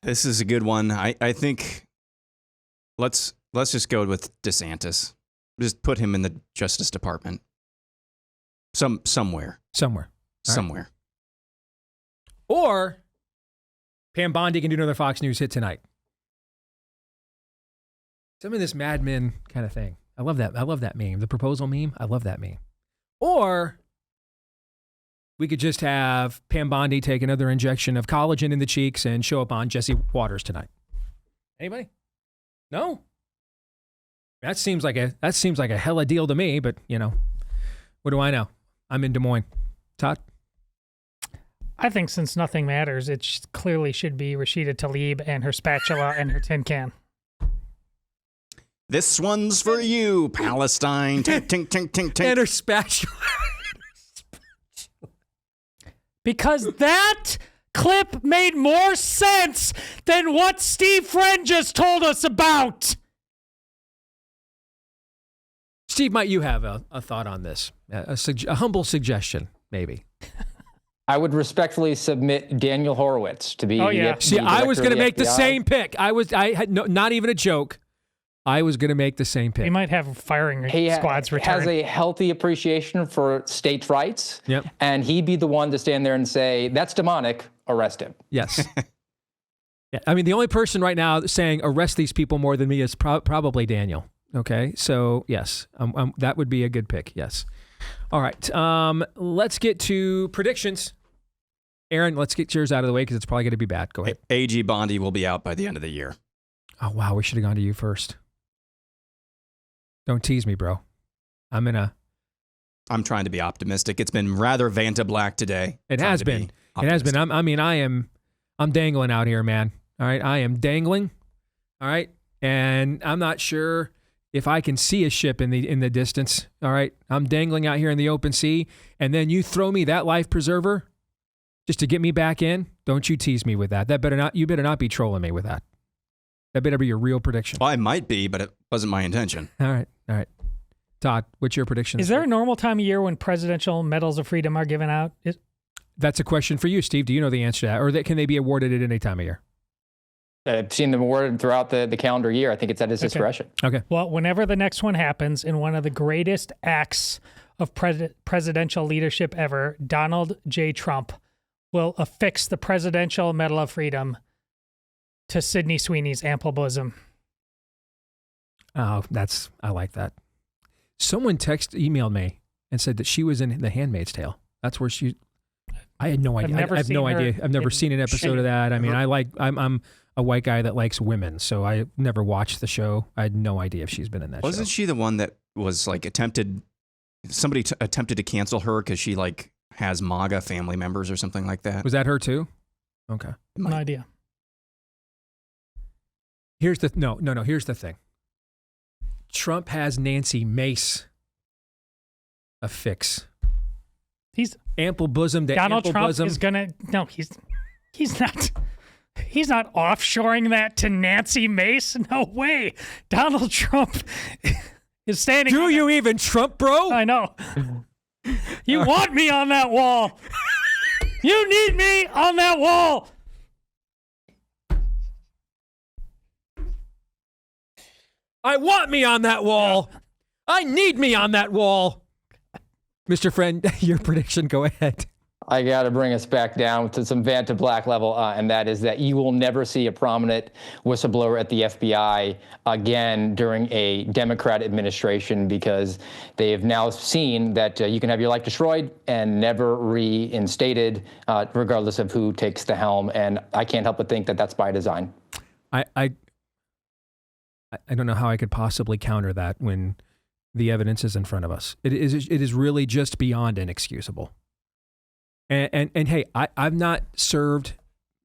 This is a good one. I think let's just go with DeSantis. Just put him in the Justice Department. Somewhere. Right. Or Pam Bondi can do another Fox News hit tonight. Some of this Mad Men kind of thing. I love that meme. The proposal meme. I love that meme. Or we could just have Pam Bondi take another injection of collagen in the cheeks and show up on Jesse Waters tonight. Anybody? No? That seems like a hella deal to me, but what do I know? I'm in Des Moines. Todd? I think since nothing matters, it clearly should be Rashida Tlaib and her spatula and her tin can. This one's for you, Palestine. Tink, tink, tink, tink, tink. And her spatula. Because that clip made more sense than what Steve Friend just told us about. Steve, might you have a thought on this? A humble suggestion, maybe. I would respectfully submit Daniel Horowitz to be. See, I was going to make the same pick. I had not even a joke. I was going to make the same pick. He might have firing squads return. He has a healthy appreciation for states' rights. Yep. And he'd be the one to stand there and say, that's demonic, arrest him. Yes. Yeah. I mean, the only person right now saying arrest these people more than me is probably Daniel. Okay. So, yes, that would be a good pick. Yes. All right. Let's get to predictions. Aaron, let's get yours out of the way because it's probably going to be bad. Go ahead. AG Bondi will be out by the end of the year. Oh, wow. We should have gone to you first. Don't tease me, bro. I'm trying to be optimistic. It's been rather Vanta Black today. It has been. I'm dangling out here, man. All right. I am dangling. All right. And I'm not sure if I can see a ship in the distance. All right. I'm dangling out here in the open sea. And then you throw me that life preserver just to get me back in. Don't you tease me with that. You better not be trolling me with that. That better be your real prediction. Well, I might be, but it wasn't my intention. All right. Todd, what's your prediction? Is there a normal time of year when presidential medals of freedom are given out? That's a question for you, Steve. Do you know the answer to that? Or can they be awarded at any time of year? I've seen them awarded throughout the calendar year. I think it's at his discretion. Okay. Well, whenever the next one happens, in one of the greatest acts of presidential leadership ever, Donald J. Trump will affix the Presidential Medal of Freedom to Sydney Sweeney's ample bosom. Oh, I like that. Someone emailed me and said that she was in The Handmaid's Tale. That's where I had no idea. I have no idea. I've never seen an episode of that. I mean, I'm a white guy that likes women, so I never watched the show. I had no idea if she's been in that show. Wasn't she the one that was like somebody attempted to cancel her because she like has MAGA family members or something like that? Was that her too? Okay. No idea. Here's the thing. Trump has Nancy Mace affix. He's ample bosom to Donald ample Trump bosom. Is gonna he's not offshoring that to Nancy Mace. No way. Donald Trump is standing. Do you even Trump, bro? I know. You want me on that wall. You need me on that wall. I want me on that wall. I need me on that wall. Mr. Friend, your prediction, go ahead. I got to bring us back down to some Vanta Black level, and that is that you will never see a prominent whistleblower at the FBI again during a Democrat administration, because they have now seen that you can have your life destroyed and never reinstated, regardless of who takes the helm. And I can't help but think that that's by design. I don't know how I could possibly counter that when the evidence is in front of us. It is really just beyond inexcusable. And hey, I've not served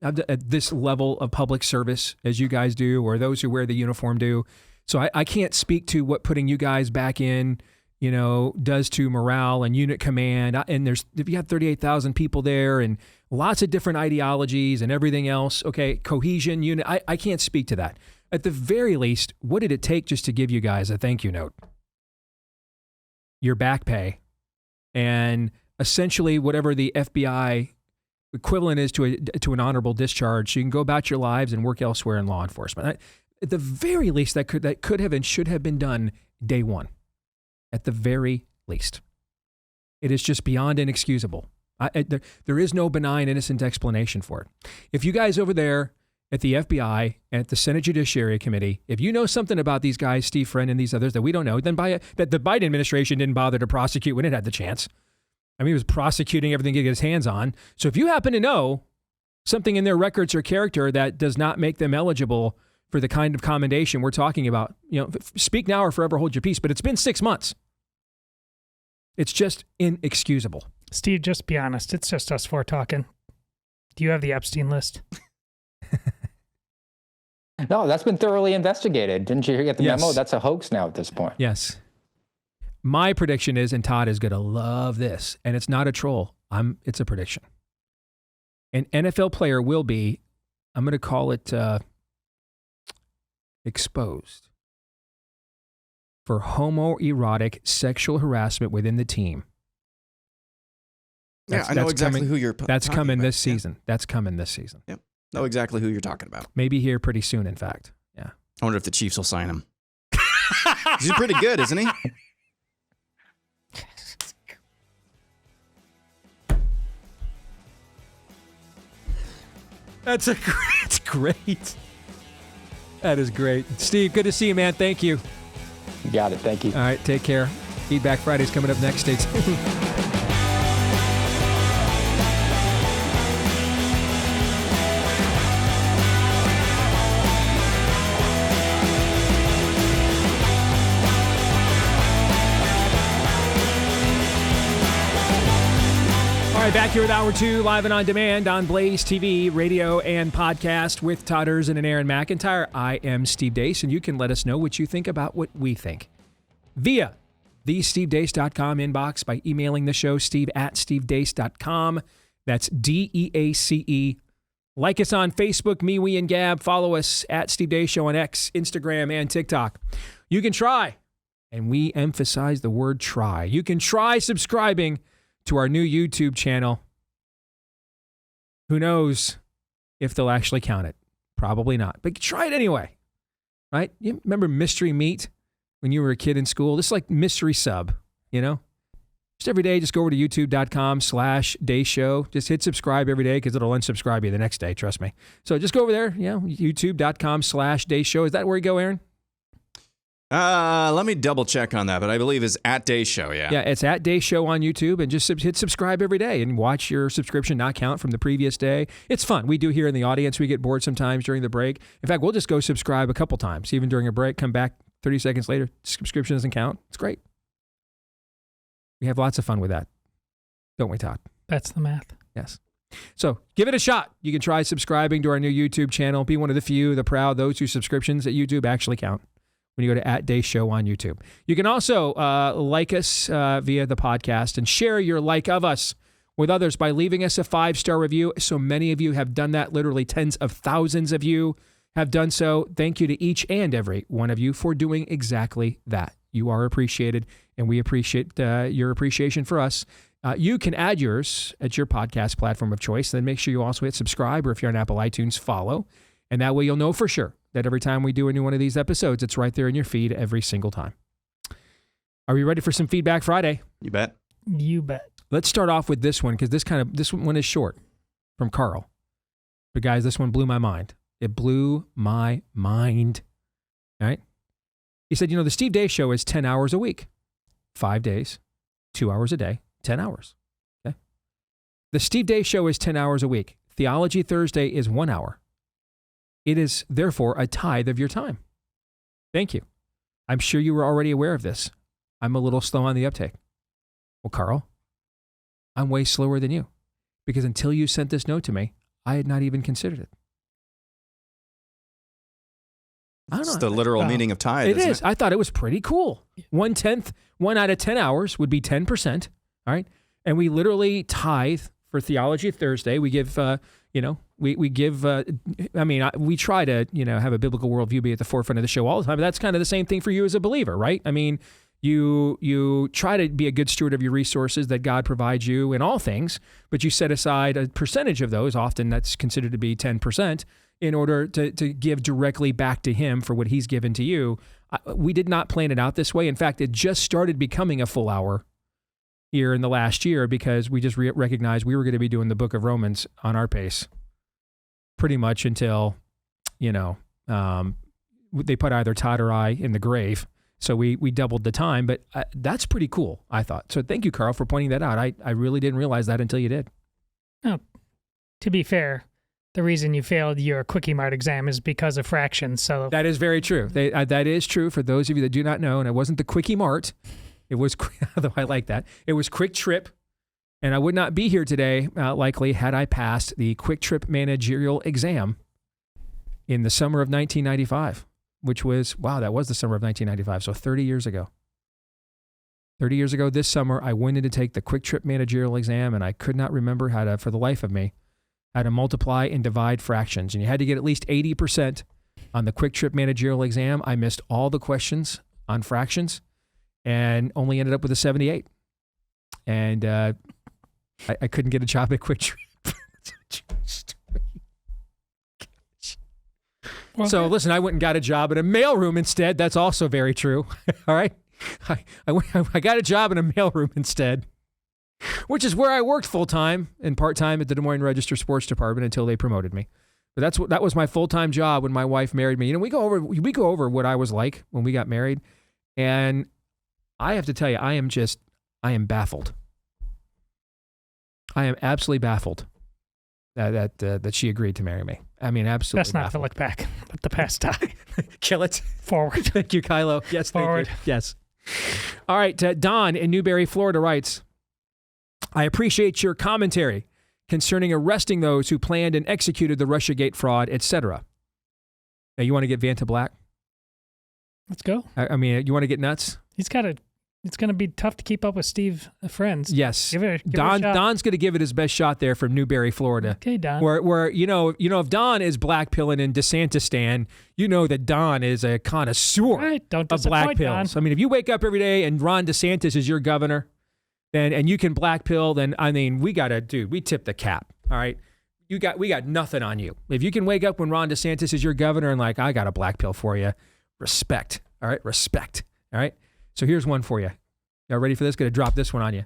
at this level of public service as you guys do, or those who wear the uniform do. So I can't speak to what putting you guys back in, does to morale and unit command. And if you have 38,000 people there and lots of different ideologies and everything else, okay, cohesion, unit, I can't speak to that. At the very least, what did it take just to give you guys a thank you note? Your back pay, and essentially whatever the FBI equivalent is to an honorable discharge, so you can go about your lives and work elsewhere in law enforcement. At the very least, that could have and should have been done day one. At the very least, it is just beyond inexcusable. There is no benign, innocent explanation for it. If you guys over there at the FBI and at the Senate Judiciary Committee, if you know something about these guys, Steve Friend and these others that we don't know, then that the Biden administration didn't bother to prosecute when it had the chance. I mean, he was prosecuting everything he could get his hands on. So if you happen to know something in their records or character that does not make them eligible for the kind of commendation we're talking about, speak now or forever hold your peace. But it's been 6 months. It's just inexcusable. Steve, just be honest. It's just us four talking. Do you have the Epstein list? No, that's been thoroughly investigated. Didn't you get the Yes. memo? That's a hoax now at this point. Yes. My prediction is, and Todd is going to love this, and it's not a troll. It's a prediction. An NFL player will be, I'm going to call it exposed for homoerotic sexual harassment within the team. I know exactly who you're That's talking coming about. this season. That's coming this season. Yep. Know exactly who you're talking about. Maybe here pretty soon, in fact. Yeah. I wonder if the Chiefs will sign him. He's pretty good, isn't he? That's great. That is great. Steve, good to see you, man. Thank you. You got it. Thank you. All right, take care. Feedback Friday's coming up next. Stay tuned. All right, back here with Hour 2, live and on demand on Blaze TV, radio, and podcast with Todd Erzen and Aaron McIntyre. I am Steve Dace, and you can let us know what you think about what we think via thestevedace.com inbox by emailing the show, steve@stevedace.com. That's DEACE. Like us on Facebook, me, we, and Gab. Follow us at Steve Dace Show on X, Instagram, and TikTok. You can try, and we emphasize the word try. You can try subscribing to our new YouTube channel. Who knows if they'll actually count it? Probably not, but try it anyway, right? You remember Mystery Meat when you were a kid in school? This is like Mystery Sub, Just every day, just go over to youtube.com/Dace Show. Just hit subscribe every day because it'll unsubscribe you the next day, trust me. So just go over there, youtube.com/Dace Show. Is that where you go, Aaron? Let me double check on that, but I believe it's at Dace Show, yeah. Yeah, it's at Dace Show on YouTube, and just hit subscribe every day and watch your subscription not count from the previous day. It's fun. We do here in the audience. We get bored sometimes during the break. In fact, we'll just go subscribe a couple times, even during a break, come back 30 seconds later, subscription doesn't count. It's great. We have lots of fun with that, don't we, Todd? That's the math. Yes. So give it a shot. You can try subscribing to our new YouTube channel. Be one of the few, the proud, those whose subscriptions at YouTube actually count. When you go to @Dace Show on YouTube. You can also like us via the podcast and share your like of us with others by leaving us a 5-star review. So many of you have done that. Literally tens of thousands of you have done so. Thank you to each and every one of you for doing exactly that. You are appreciated, and we appreciate your appreciation for us. You can add yours at your podcast platform of choice. Then make sure you also hit subscribe, or if you're on Apple iTunes, follow. And that way you'll know for sure that every time we do a new one of these episodes, it's right there in your feed every single time. Are we ready for some Feedback Friday? You bet. You bet. Let's start off with this one because this one is short from Carl. But guys, this one blew my mind. It blew my mind. All right. He said, the Steve Deace Show is 10 hours a week, 5 days, 2 hours a day, 10 hours. Okay. The Steve Deace Show is 10 hours a week. Theology Thursday is 1 hour. It is therefore a tithe of your time. Thank you. I'm sure you were already aware of this. I'm a little slow on the uptake. Well, Carl, I'm way slower than you because until you sent this note to me, I had not even considered it. I don't know. It's the literal meaning of tithe. It is. I thought it was pretty cool. 1/10, 1 out of 10 hours would be 10%. All right. And we literally tithe for Theology Thursday. We give, we give, we try to, have a biblical worldview be at the forefront of the show all the time. But that's kind of the same thing for you as a believer, right? I mean, you try to be a good steward of your resources that God provides you in all things, but you set aside a percentage of those, often that's considered to be 10%, in order to give directly back to Him for what He's given to you. We did not plan it out this way. In fact, it just started becoming a full hour here in the last year because we just recognized we were going to be doing the book of Romans on our pace pretty much until, they put either Todd or I in the grave. So we doubled the time, but that's pretty cool, I thought. So thank you, Carl, for pointing that out. I really didn't realize that until you did. Oh, to be fair, the reason you failed your Quickie Mart exam is because of fractions. So that is very true. That is true for those of you that do not know, and it wasn't the Quickie Mart. It was, although I like that, it was Quick Trip. And I would not be here today, likely, had I passed the Quick Trip managerial exam in the summer of 1995. Which was, that was the summer of 1995, so 30 years ago. 30 years ago this summer, I went in to take the Quick Trip managerial exam, and I could not remember how to, for the life of me, how to multiply and divide fractions. And you had to get at least 80% on the Quick Trip managerial exam. I missed all the questions on fractions and only ended up with a 78. And I couldn't get a job at Quick Trip. Well, so listen, I went and got a job in a mailroom instead. That's also very true. All right. I got a job in a mailroom instead, which is where I worked full-time and part-time at the Des Moines Register Sports Department until they promoted me. But that was my full-time job when my wife married me. We go over what I was like when we got married. And I have to tell you, I am baffled. I am absolutely baffled that she agreed to marry me. I mean, absolutely. That's not baffled. to look back. Let the past die. Kill it. Forward. Thank you, Kylo. Yes, forward. Thank you. Yes. All right. Don in Newberry, Florida writes, I appreciate your commentary concerning arresting those who planned and executed the Russiagate fraud, etc. Now, you want to get Vanta Black? Let's go. I mean, you want to get nuts? It's going to be tough to keep up with Steve friends. Yes. Give it a Don's shot. going to give it his best shot there from Newberry, Florida. Okay, Don. Where if Don is blackpilling in DeSantistan, you know that Don is a connoisseur Right, don't of black disappoint, pills. Don. I mean, if you wake up every day and Ron DeSantis is your governor, and you can black pill, then I mean, we tip the cap. All right. We got nothing on you. If you can wake up when Ron DeSantis is your governor and like, I got a black pill for you, respect. All right. Respect. All right. So here's one for you. Y'all ready for this? Going to drop this one on you.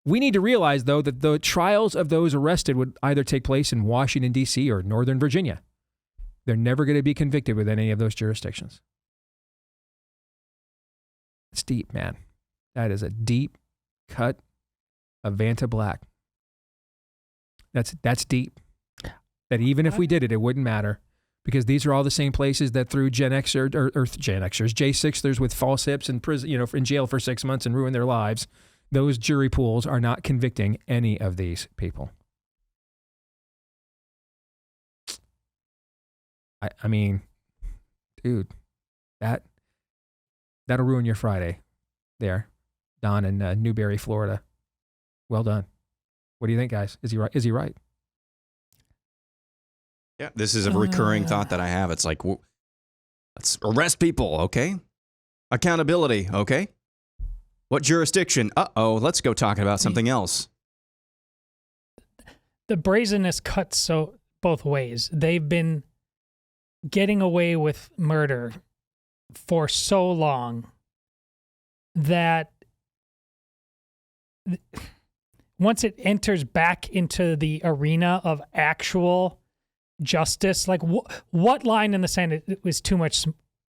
We need to realize, though, that the trials of those arrested would either take place in Washington, D.C. or Northern Virginia. They're never going to be convicted within any of those jurisdictions. It's deep, man. That is a deep cut of Vanta Black. That's deep. That even if we did it, it wouldn't matter. Because these are all the same places that threw Gen Xers or Gen Xers, J6ers with false hips in prison, in jail for 6 months and ruined their lives. Those jury pools are not convicting any of these people. I mean, dude, that'll ruin your Friday there, Don in Newberry, Florida. Well done. What do you think, guys? Is he right? Is he right? Yeah, this is a recurring thought that I have. It's like, let's arrest people, okay? Accountability, okay? What jurisdiction? Uh-oh, let's go talk about something else. The brazenness cuts so both ways. They've been getting away with murder for so long that once it enters back into the arena of actual justice, like what line in the sand was too much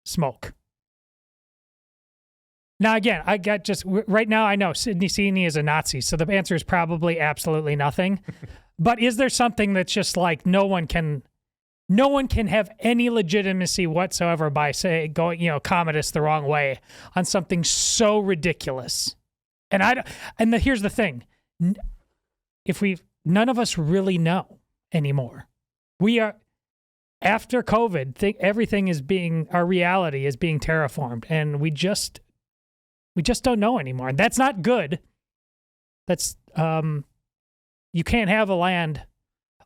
smoke? Now, again, I got just right now, I know Sidney Sweeney is a Nazi, so the answer is probably absolutely nothing. But is there something that's just like no one can have any legitimacy whatsoever by going, comment us the wrong way on something so ridiculous? And here's the thing. None of us really know anymore. We are, after COVID, everything our reality is being terraformed, and we just don't know anymore. And that's not good. That's, you can't have a land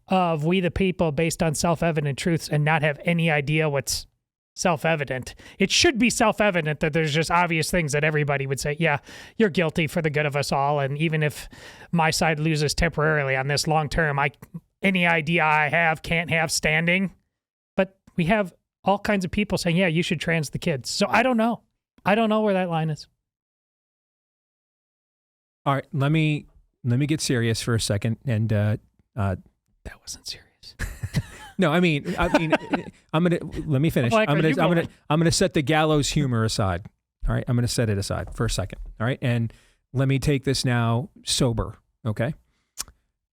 of we the people based on self-evident truths and not have any idea what's self-evident. It should be self-evident that there's just obvious things that everybody would say, yeah, you're guilty for the good of us all. And even if my side loses temporarily on this long term, any idea I have can't have standing. But we have all kinds of people saying, yeah, you should trans the kids. So I don't know. I don't know where that line is. All right, let me get serious for a second, and that wasn't serious. No, I mean, let me finish. Like, I'm gonna set the gallows humor aside. All right, I'm gonna set it aside for a second. All right, and let me take this now sober. Okay,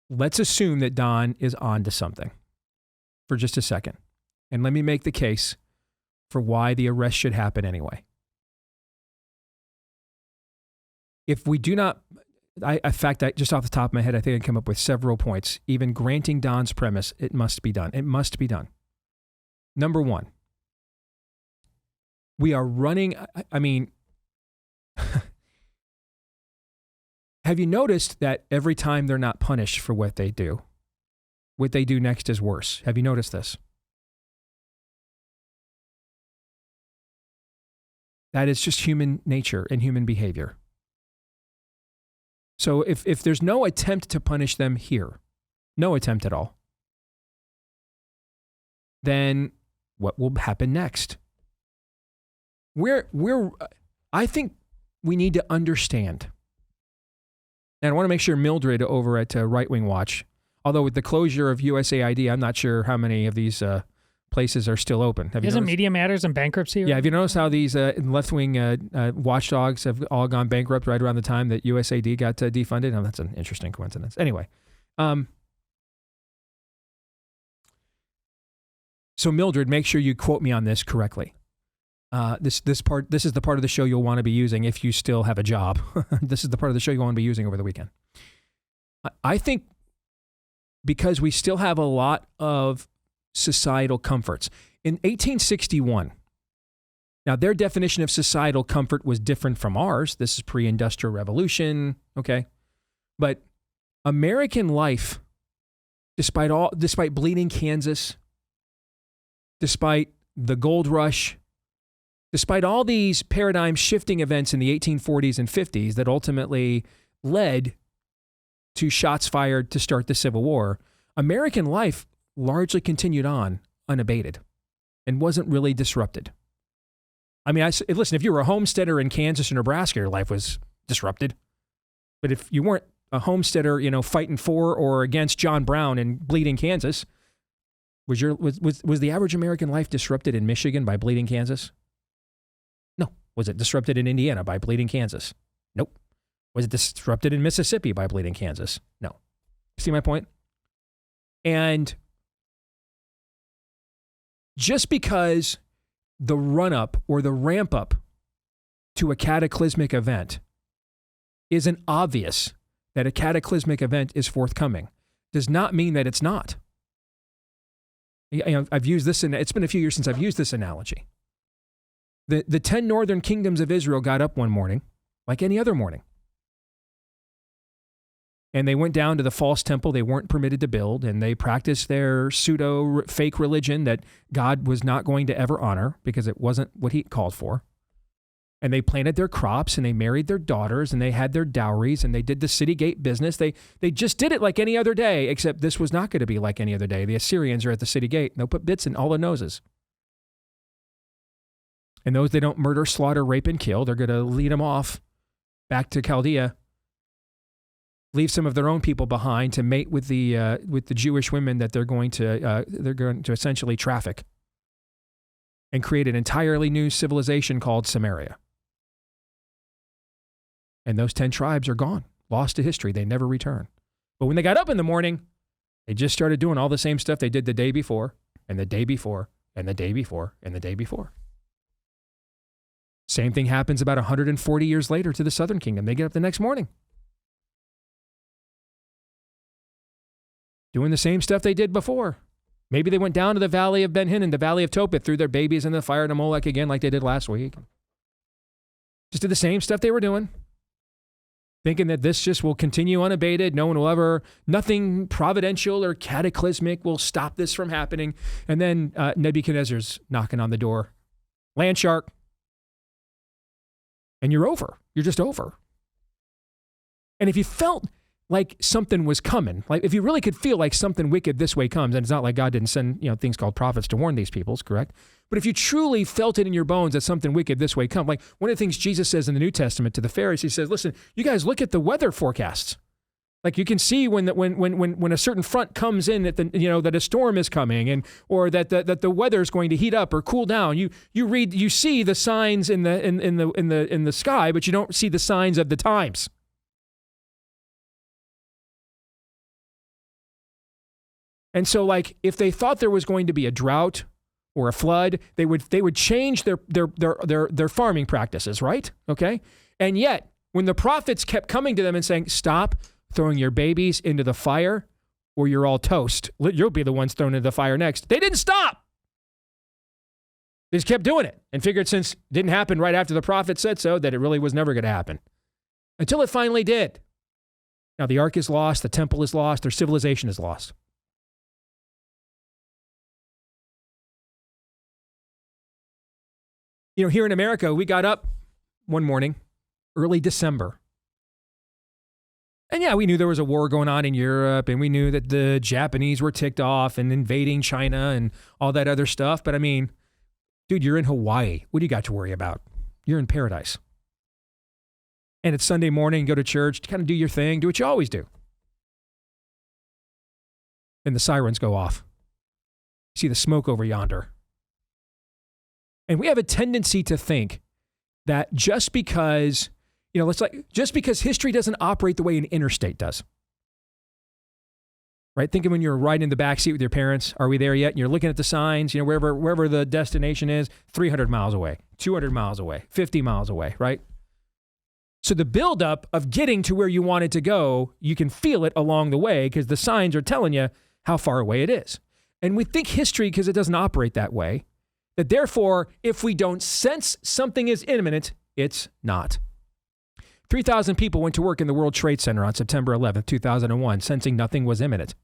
let's assume that Don is on to something for just a second, and let me make the case for why the arrest should happen anyway. If we do not, in fact, just off the top of my head, I think I come up with several points. Even granting Don's premise, it must be done. It must be done. Number one, we are running, have you noticed that every time they're not punished for what they do next is worse? Have you noticed this? That is just human nature and human behavior. So if there's no attempt to punish them here, no attempt at all, then what will happen next? I think we need to understand, and I want to make sure Mildred over at Right Wing Watch, although with the closure of USAID, I'm not sure how many of these places are still open. Isn't Media Matters in bankruptcy? Yeah, have you noticed how these left-wing watchdogs have all gone bankrupt right around the time that USAID got defunded? Oh, that's an interesting coincidence. Anyway, so Mildred, make sure you quote me on this correctly. This is the part of the show you'll want to be using if you still have a job. This is the part of the show you want to be using over the weekend. I think because we still have a lot of societal comforts. In 1861, now their definition of societal comfort was different from ours. This is pre-industrial revolution, okay? But American life, despite bleeding Kansas, despite the gold rush, despite all these paradigm shifting events in the 1840s and 50s that ultimately led to shots fired to start the Civil War, American life largely continued on unabated and wasn't really disrupted. I mean, listen, if you were a homesteader in Kansas or Nebraska, your life was disrupted. But if you weren't a homesteader, fighting for or against John Brown in bleeding Kansas, was the average American life disrupted in Michigan by bleeding Kansas? No. Was it disrupted in Indiana by bleeding Kansas? Nope. Was it disrupted in Mississippi by bleeding Kansas? No. See my point? And just because the run-up or the ramp-up to a cataclysmic event isn't obvious that a cataclysmic event is forthcoming does not mean that it's not. I've used this, and it's been a few years since I've used this analogy. The 10 northern kingdoms of Israel got up one morning, like any other morning, and they went down to the false temple they weren't permitted to build, and they practiced their pseudo-fake religion that God was not going to ever honor because it wasn't what he called for. And they planted their crops, and they married their daughters, and they had their dowries, and they did the city gate business. They just did it like any other day, except this was not going to be like any other day. The Assyrians are at the city gate, and they'll put bits in all their noses. And those they don't murder, slaughter, rape, and kill, they're going to lead them off back to Chaldea. leave some of their own people behind to mate with the Jewish women that they're going to essentially traffic, and create an entirely new civilization called Samaria. And those 10 tribes are gone, lost to history. They never return. But when they got up in the morning, they just started doing all the same stuff they did the day before, and the day before, and the day before, and the day before. Same thing happens about 140 years later to the Southern Kingdom. They get up the next morning, doing the same stuff they did before. Maybe they went down to the valley of Ben Hinnom, the valley of Tophet, threw their babies in the fire to Molech again like they did last week. Just did the same stuff they were doing, thinking that this just will continue unabated. No one will ever, nothing providential or cataclysmic will stop this from happening. And then Nebuchadnezzar's knocking on the door. Land shark. And you're over. You're just over. And if you felt like something was coming, like if you really could feel like something wicked this way comes, and it's not like God didn't send, things called prophets to warn these peoples, correct? But if you truly felt it in your bones that something wicked this way come, like one of the things Jesus says in the New Testament to the Pharisees, he says, listen, you guys look at the weather forecasts. Like you can see when a certain front comes in that that a storm is coming, or that the weather is going to heat up or cool down. You see the signs in the sky, but you don't see the signs of the times. And so, like, if they thought there was going to be a drought or a flood, they would change their farming practices, right? Okay, and yet when the prophets kept coming to them and saying, "Stop throwing your babies into the fire, or you're all toast. You'll be the ones thrown into the fire next." They didn't stop. They just kept doing it and figured since it didn't happen right after the prophet said so, that it really was never going to happen. Until it finally did. Now the ark is lost, the temple is lost, their civilization is lost. Here in America, we got up one morning, early December. And yeah, we knew there was a war going on in Europe, and we knew that the Japanese were ticked off and invading China and all that other stuff. But I mean, dude, you're in Hawaii. What do you got to worry about? You're in paradise. And it's Sunday morning, go to church, kind of do your thing, do what you always do. Then the sirens go off. You see the smoke over yonder. And we have a tendency to think that just because history doesn't operate the way an interstate does. Right? Think of when you're riding in the backseat with your parents. Are we there yet? And you're looking at the signs, wherever the destination is, 300 miles away, 200 miles away, 50 miles away, right? So the buildup of getting to where you wanted to go, you can feel it along the way because the signs are telling you how far away it is. And we think history, because it doesn't operate that way, that therefore, if we don't sense something is imminent, it's not. 3,000 people went to work in the World Trade Center on September 11th, 2001, sensing nothing was imminent,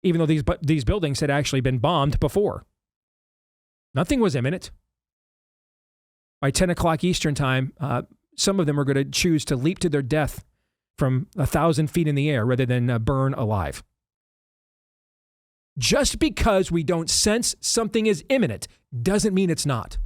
even though these buildings had actually been bombed before. Nothing was imminent. By 10 o'clock Eastern time, some of them were going to choose to leap to their death from 1,000 feet in the air rather than burn alive. Just because we don't sense something is imminent doesn't mean it's not.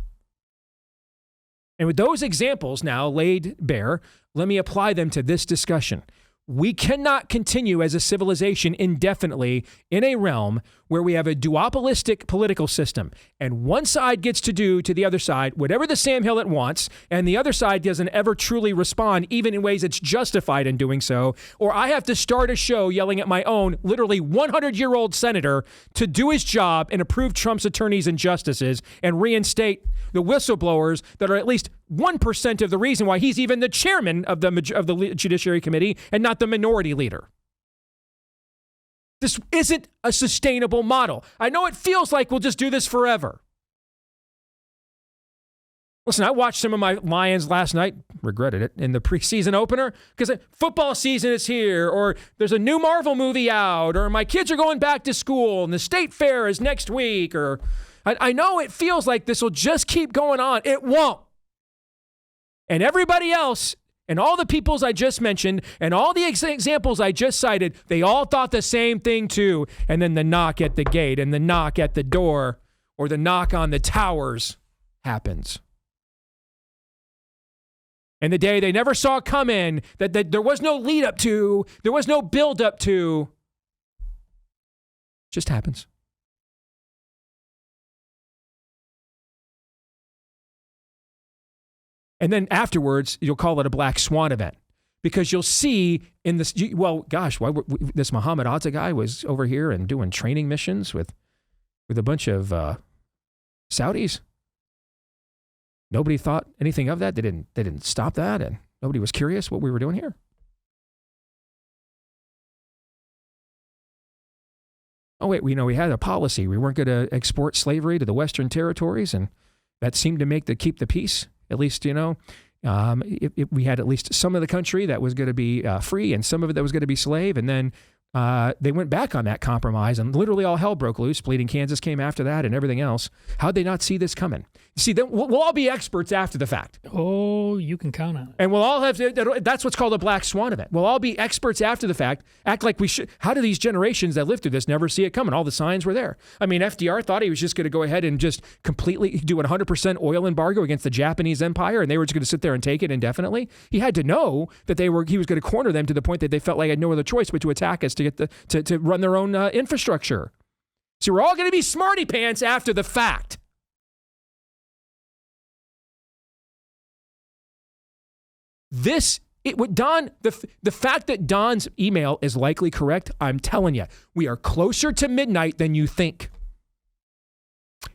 And with those examples now laid bare, let me apply them to this discussion. We cannot continue as a civilization indefinitely in a realm where we have a duopolistic political system, and one side gets to do to the other side whatever the Sam Hill it wants, and the other side doesn't ever truly respond, even in ways it's justified in doing so. Or I have to start a show yelling at my own literally 100-year-old senator to do his job and approve Trump's attorneys and justices and reinstate the whistleblowers that are at least 1% of the reason why he's even the chairman of the Judiciary Committee and not the minority leader. This isn't a sustainable model. I know it feels like we'll just do this forever. Listen, I watched some of my Lions last night, regretted it, in the preseason opener, because football season is here, or there's a new Marvel movie out, or my kids are going back to school, and the state fair is next week, or I know it feels like this will just keep going on. It won't. And everybody else, and all the peoples I just mentioned, and all the examples I just cited, they all thought the same thing too. And then the knock at the gate, and the knock at the door, or the knock on the towers happens. And the day they never saw come in, that there was no lead up to, there was no build up to, just happens. And then afterwards, you'll call it a black swan event because you'll see in this, well, gosh, this Muhammad Atta guy was over here and doing training missions with a bunch of Saudis. Nobody thought anything of that. They didn't stop that, and nobody was curious what we were doing here. Oh, wait, we had a policy. We weren't going to export slavery to the Western territories, and that seemed to keep the peace. At least, we had at least some of the country that was going to be free and some of it that was going to be slave. And then they went back on that compromise and literally all hell broke loose. Bleeding Kansas came after that and everything else. How'd they not see this coming? See, we'll all be experts after the fact. Oh, you can count on it. And we'll all that's what's called a black swan event. We'll all be experts after the fact, act like we should. How do these generations that lived through this never see it coming? All the signs were there. I mean, FDR thought he was just going to go ahead and just completely do a 100% oil embargo against the Japanese empire, and they were just going to sit there and take it indefinitely. He had to know that he was going to corner them to the point that they felt like they had no other choice but to attack us to get to run their own infrastructure. So we're all going to be smarty pants after the fact. The fact that Don's email is likely correct, I'm telling you, we are closer to midnight than you think.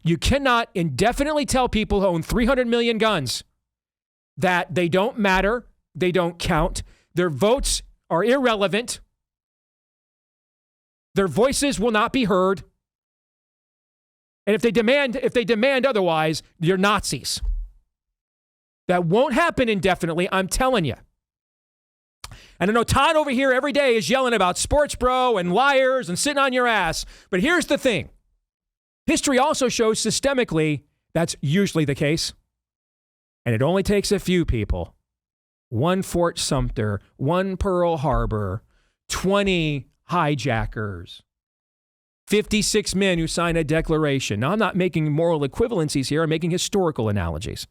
You cannot indefinitely tell people who own 300 million guns that they don't matter, they don't count, their votes are irrelevant, their voices will not be heard, and if they demand otherwise, you're Nazis. That won't happen indefinitely, I'm telling you. And I know Todd over here every day is yelling about sports bro and liars and sitting on your ass. But here's the thing. History also shows systemically that's usually the case. And it only takes a few people. 1 Fort Sumter, 1 Pearl Harbor, 20 hijackers, 56 men who sign a declaration. Now, I'm not making moral equivalencies here. I'm making historical analogies.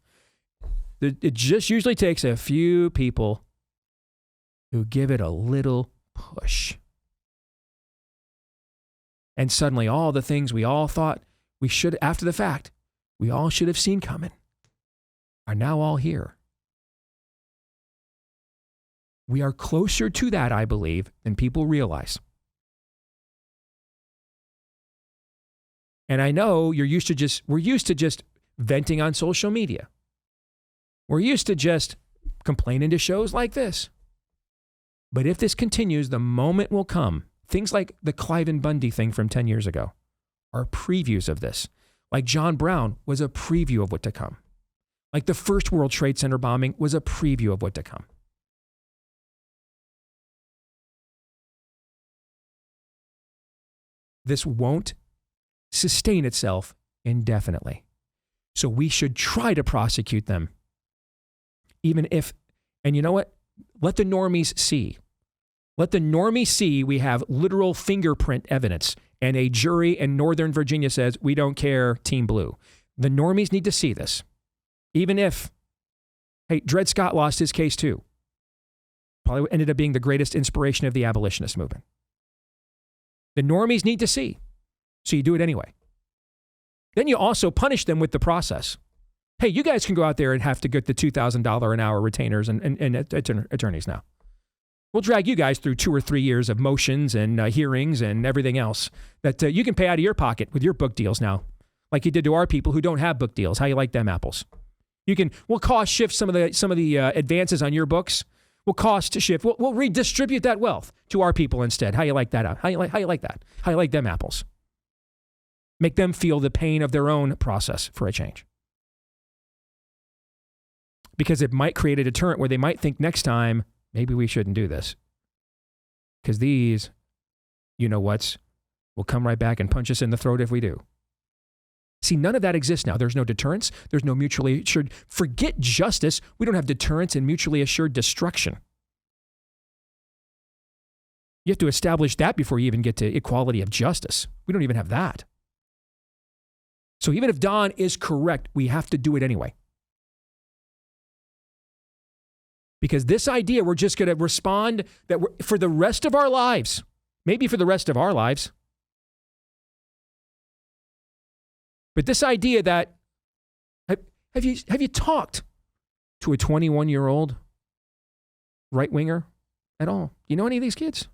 It just usually takes a few people who give it a little push. And suddenly all the things we all thought we should, after the fact, we all should have seen coming, are now all here. We are closer to that, I believe, than people realize. And I know we're used to just venting on social media. We're used to just complaining to shows like this. But if this continues, the moment will come. Things like the Cliven Bundy thing from 10 years ago are previews of this. Like John Brown was a preview of what to come. Like the first World Trade Center bombing was a preview of what to come. This won't sustain itself indefinitely. So we should try to prosecute them. Even if, and you know what? Let the normies see. Let the normies see we have literal fingerprint evidence. And a jury in Northern Virginia says, we don't care, Team Blue. The normies need to see this. Even if, hey, Dred Scott lost his case too. Probably ended up being the greatest inspiration of the abolitionist movement. The normies need to see. So you do it anyway. Then you also punish them with the process. Hey, you guys can go out there and have to get the $2,000 an hour retainers and attorneys now. We'll drag you guys through 2 or 3 years of motions and hearings and everything else that you can pay out of your pocket with your book deals now, like you did to our people who don't have book deals. How you like them apples? We'll cost shift some of the advances on your books. We'll cost shift. We'll redistribute that wealth to our people instead. How you like that? How you like that? How you like them apples? Make them feel the pain of their own process for a change. Because it might create a deterrent where they might think next time, maybe we shouldn't do this. Because these, you-know-whats, will come right back and punch us in the throat if we do. See, none of that exists now. There's no deterrence. There's no mutually assured. Forget justice. We don't have deterrence and mutually assured destruction. You have to establish that before you even get to equality of justice. We don't even have that. So even if Don is correct, we have to do it anyway. Because this idea we're just going to respond that for the rest of our lives, maybe for the rest of our lives, but this idea that, have you talked to a 21-year-old right-winger at all? You know any of these kids?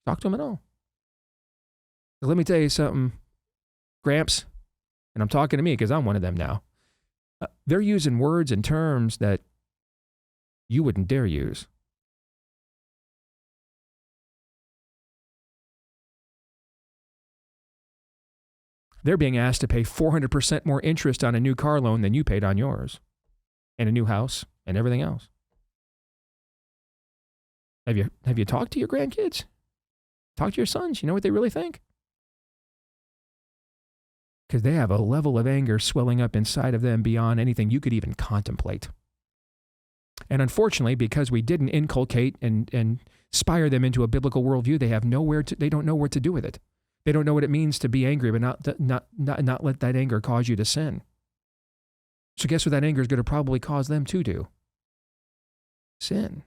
Talk to them at all? Let me tell you something, Gramps, and I'm talking to me because I'm one of them now. They're using words and terms that you wouldn't dare use. They're being asked to pay 400% more interest on a new car loan than you paid on yours, and a new house, and everything else. Have you talked to your grandkids? Talk to your sons. You know what they really think? Because they have a level of anger swelling up inside of them beyond anything you could even contemplate. And unfortunately, because we didn't inculcate and inspire them into a biblical worldview, they don't know what to do with it. They don't know what it means to be angry, but not let that anger cause you to sin. So guess what that anger is going to probably cause them to do? Sin.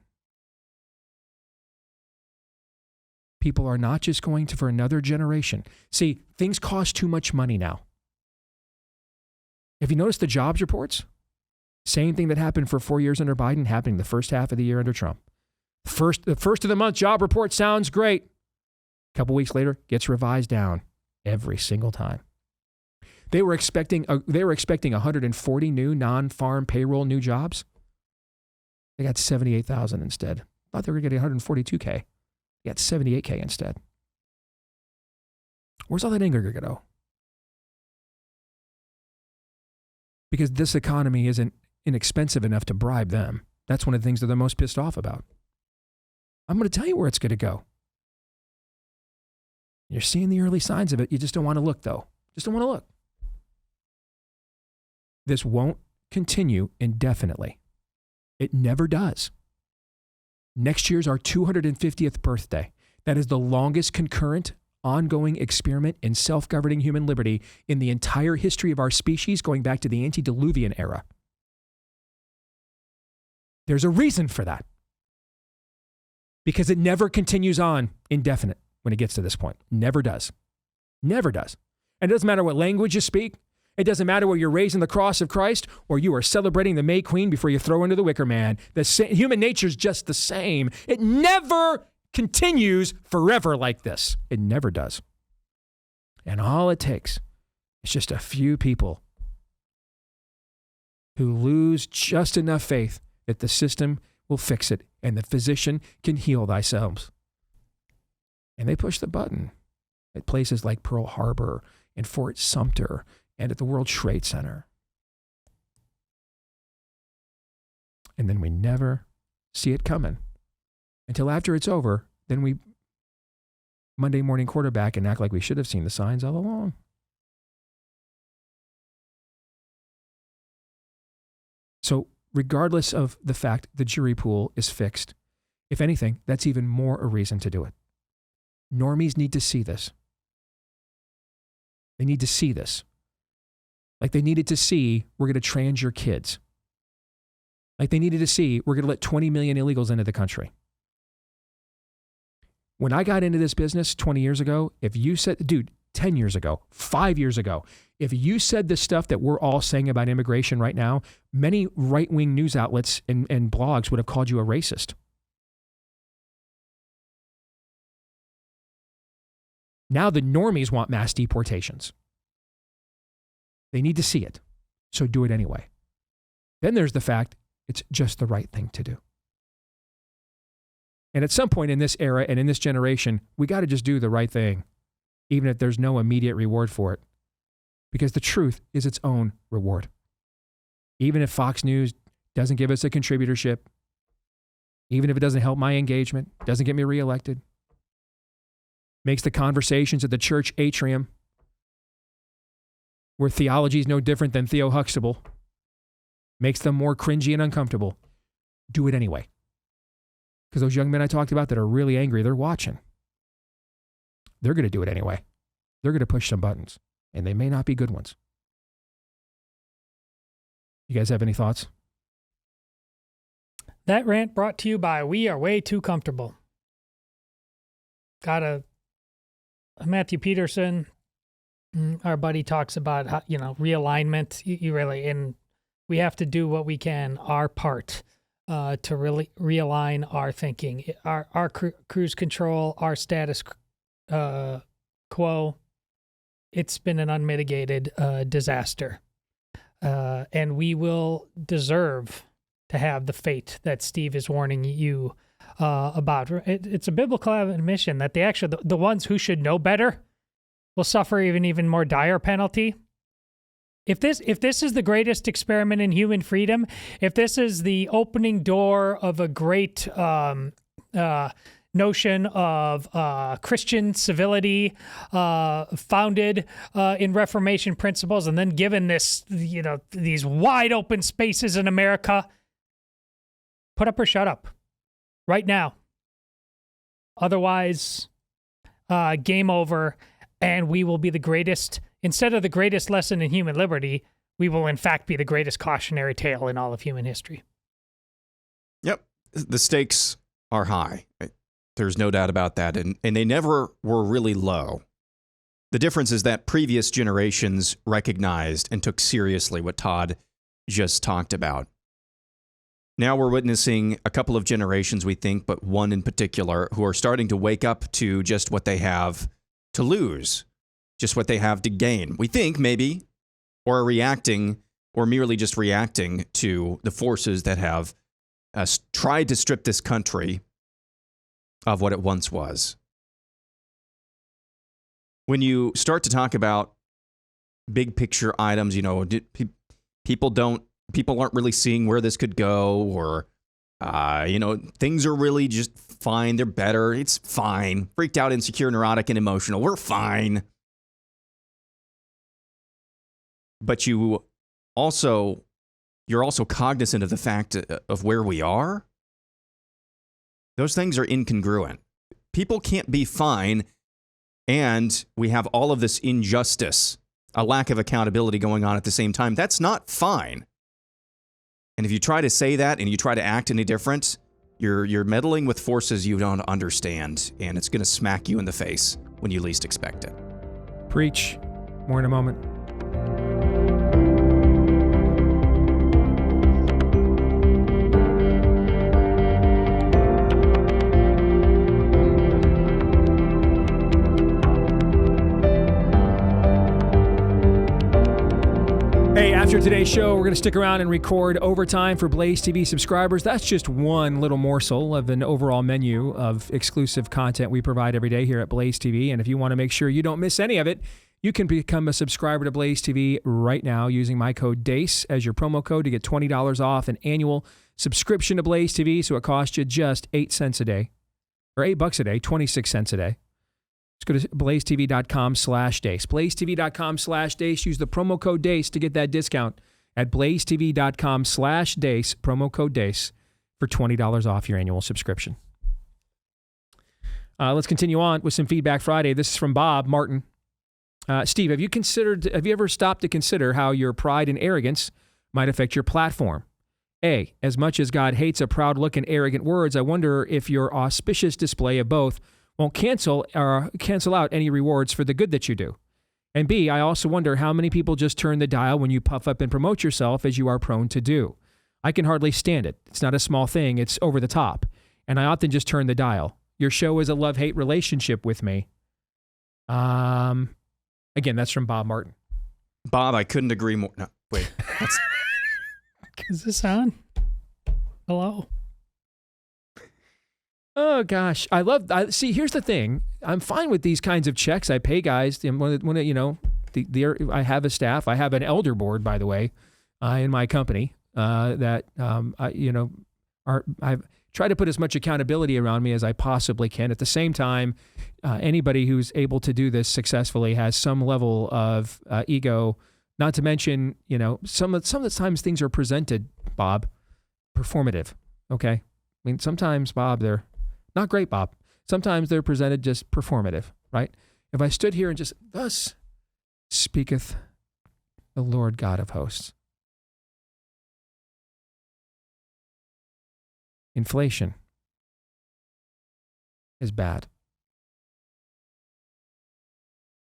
People are not just going to, for another generation. See, things cost too much money now. Have you noticed the jobs reports? Same thing that happened for 4 years under Biden happening the first half of the year under Trump. The first of the month job report sounds great. A couple weeks later, gets revised down every single time. They were expecting 140 new non-farm payroll new jobs. They got 78,000 instead. Thought they were getting 142K. They got 78K instead. Where's all that anger going to go? Because this economy isn't inexpensive enough to bribe them. That's one of the things that they're most pissed off about. I'm going to tell you where it's going to go. You're seeing the early signs of it. You just don't want to look, though. Just don't want to look. This won't continue indefinitely. It never does. Next year's our 250th birthday. That is the longest concurrent, ongoing experiment in self-governing human liberty in the entire history of our species, going back to the antediluvian era. There's a reason for that. Because it never continues on indefinite when it gets to this point. Never does. Never does. And it doesn't matter what language you speak. It doesn't matter whether you're raising the cross of Christ or you are celebrating the May Queen before you throw into the wicker man. Human nature is just the same. It never continues forever like this. It never does. And all it takes is just a few people who lose just enough faith that the system will fix it and the physician can heal thyself. And they push the button at places like Pearl Harbor and Fort Sumter and at the World Trade Center. And then we never see it coming until after it's over. Then we Monday morning quarterback and act like we should have seen the signs all along. So regardless of the fact the jury pool is fixed, if anything, that's even more a reason to do it. Normies need to see this. They need to see this. Like they needed to see, we're going to trans your kids. Like they needed to see, we're going to let 20 million illegals into the country. When I got into this business 20 years ago, if you said, 10 years ago, 5 years ago, if you said the stuff that we're all saying about immigration right now, many right-wing news outlets and blogs would have called you a racist. Now the normies want mass deportations. They need to see it, so do it anyway. Then there's the fact it's just the right thing to do. And at some point in this era and in this generation, we got to just do the right thing, even if there's no immediate reward for it. Because the truth is its own reward. Even if Fox News doesn't give us a contributorship, even if it doesn't help my engagement, doesn't get me reelected, makes the conversations at the church atrium, where theology is no different than Theo Huxtable, makes them more cringy and uncomfortable, do it anyway. Because those young men I talked about that are really angry, they're watching. They're going to do it anyway. They're going to push some buttons, and they may not be good ones. You guys have any thoughts? That rant brought to you by We Are Way Too Comfortable. Got a Matthew Peterson, our buddy, talks about how, realignment. You really, and we have to do what we can, our part, to really realign our thinking, our cruise control, our status quo. It's been an unmitigated disaster, and we will deserve to have the fate that Steve is warning you about. It's a biblical admission that the ones who should know better will suffer even more dire penalty. If this is the greatest experiment in human freedom, if this is the opening door of a great notion of Christian civility founded in Reformation principles, and then given this, these wide open spaces in America, put up or shut up right now. Otherwise, game over, and we will be the greatest. Instead of the greatest lesson in human liberty, we will in fact be the greatest cautionary tale in all of human history. Yep. The stakes are high. There's no doubt about that. And they never were really low. The difference is that previous generations recognized and took seriously what Todd just talked about. Now we're witnessing a couple of generations, we think, but one in particular, who are starting to wake up to just what they have to lose, just what they have to gain. We think, maybe, or are reacting, or merely just reacting to the forces that have tried to strip this country of what it once was. When you start to talk about big picture items, people aren't really seeing where this could go, or, things are really just fine. They're better. It's fine. Freaked out, insecure, neurotic, and emotional. We're fine. But you're also cognizant of the fact of where we are. Those things are incongruent. People can't be fine, and we have all of this injustice, a lack of accountability going on at the same time. That's not fine. And if you try to say that and you try to act any different, you're meddling with forces you don't understand, and it's going to smack you in the face when you least expect it. Preach. More in a moment. Hey, after today's show, we're going to stick around and record overtime for Blaze TV subscribers. That's just one little morsel of an overall menu of exclusive content we provide every day here at Blaze TV. And if you want to make sure you don't miss any of it, you can become a subscriber to Blaze TV right now using my code DACE as your promo code to get $20 off an annual subscription to Blaze TV. So it costs you just 8 cents a day, or $8 a day, 26 cents a day. Just go to blazetv.com/Dace. blazetv.com/Dace. Use the promo code DACE to get that discount at blazetv.com/Dace, promo code DACE, for $20 off your annual subscription. Let's continue on with some Feedback Friday. This is from Bob Martin. Steve, have you ever stopped to consider how your pride and arrogance might affect your platform? A, as much as God hates a proud look and arrogant words, I wonder if your auspicious display of both won't cancel out any rewards for the good that you do. And B, I also wonder how many people just turn the dial when you puff up and promote yourself, as you are prone to do. I can hardly stand it. It's not a small thing. It's over the top. And I often just turn the dial. Your show is a love-hate relationship with me. Again, that's from Bob Martin. Bob, I couldn't agree more. No, wait. Is this on? Hello? Oh, gosh. See, here's the thing. I'm fine with these kinds of checks. I pay guys. I have a staff. I have an elder board, by the way, in my company that, I've tried to put as much accountability around me as I possibly can. At the same time, anybody who's able to do this successfully has some level of ego, not to mention, some of the times things are presented, Bob, performative. Okay. I mean, sometimes, Bob, they're not great, Bob. Sometimes they're presented just performative, right? If I stood here and just, thus speaketh the Lord God of hosts. inflation is bad.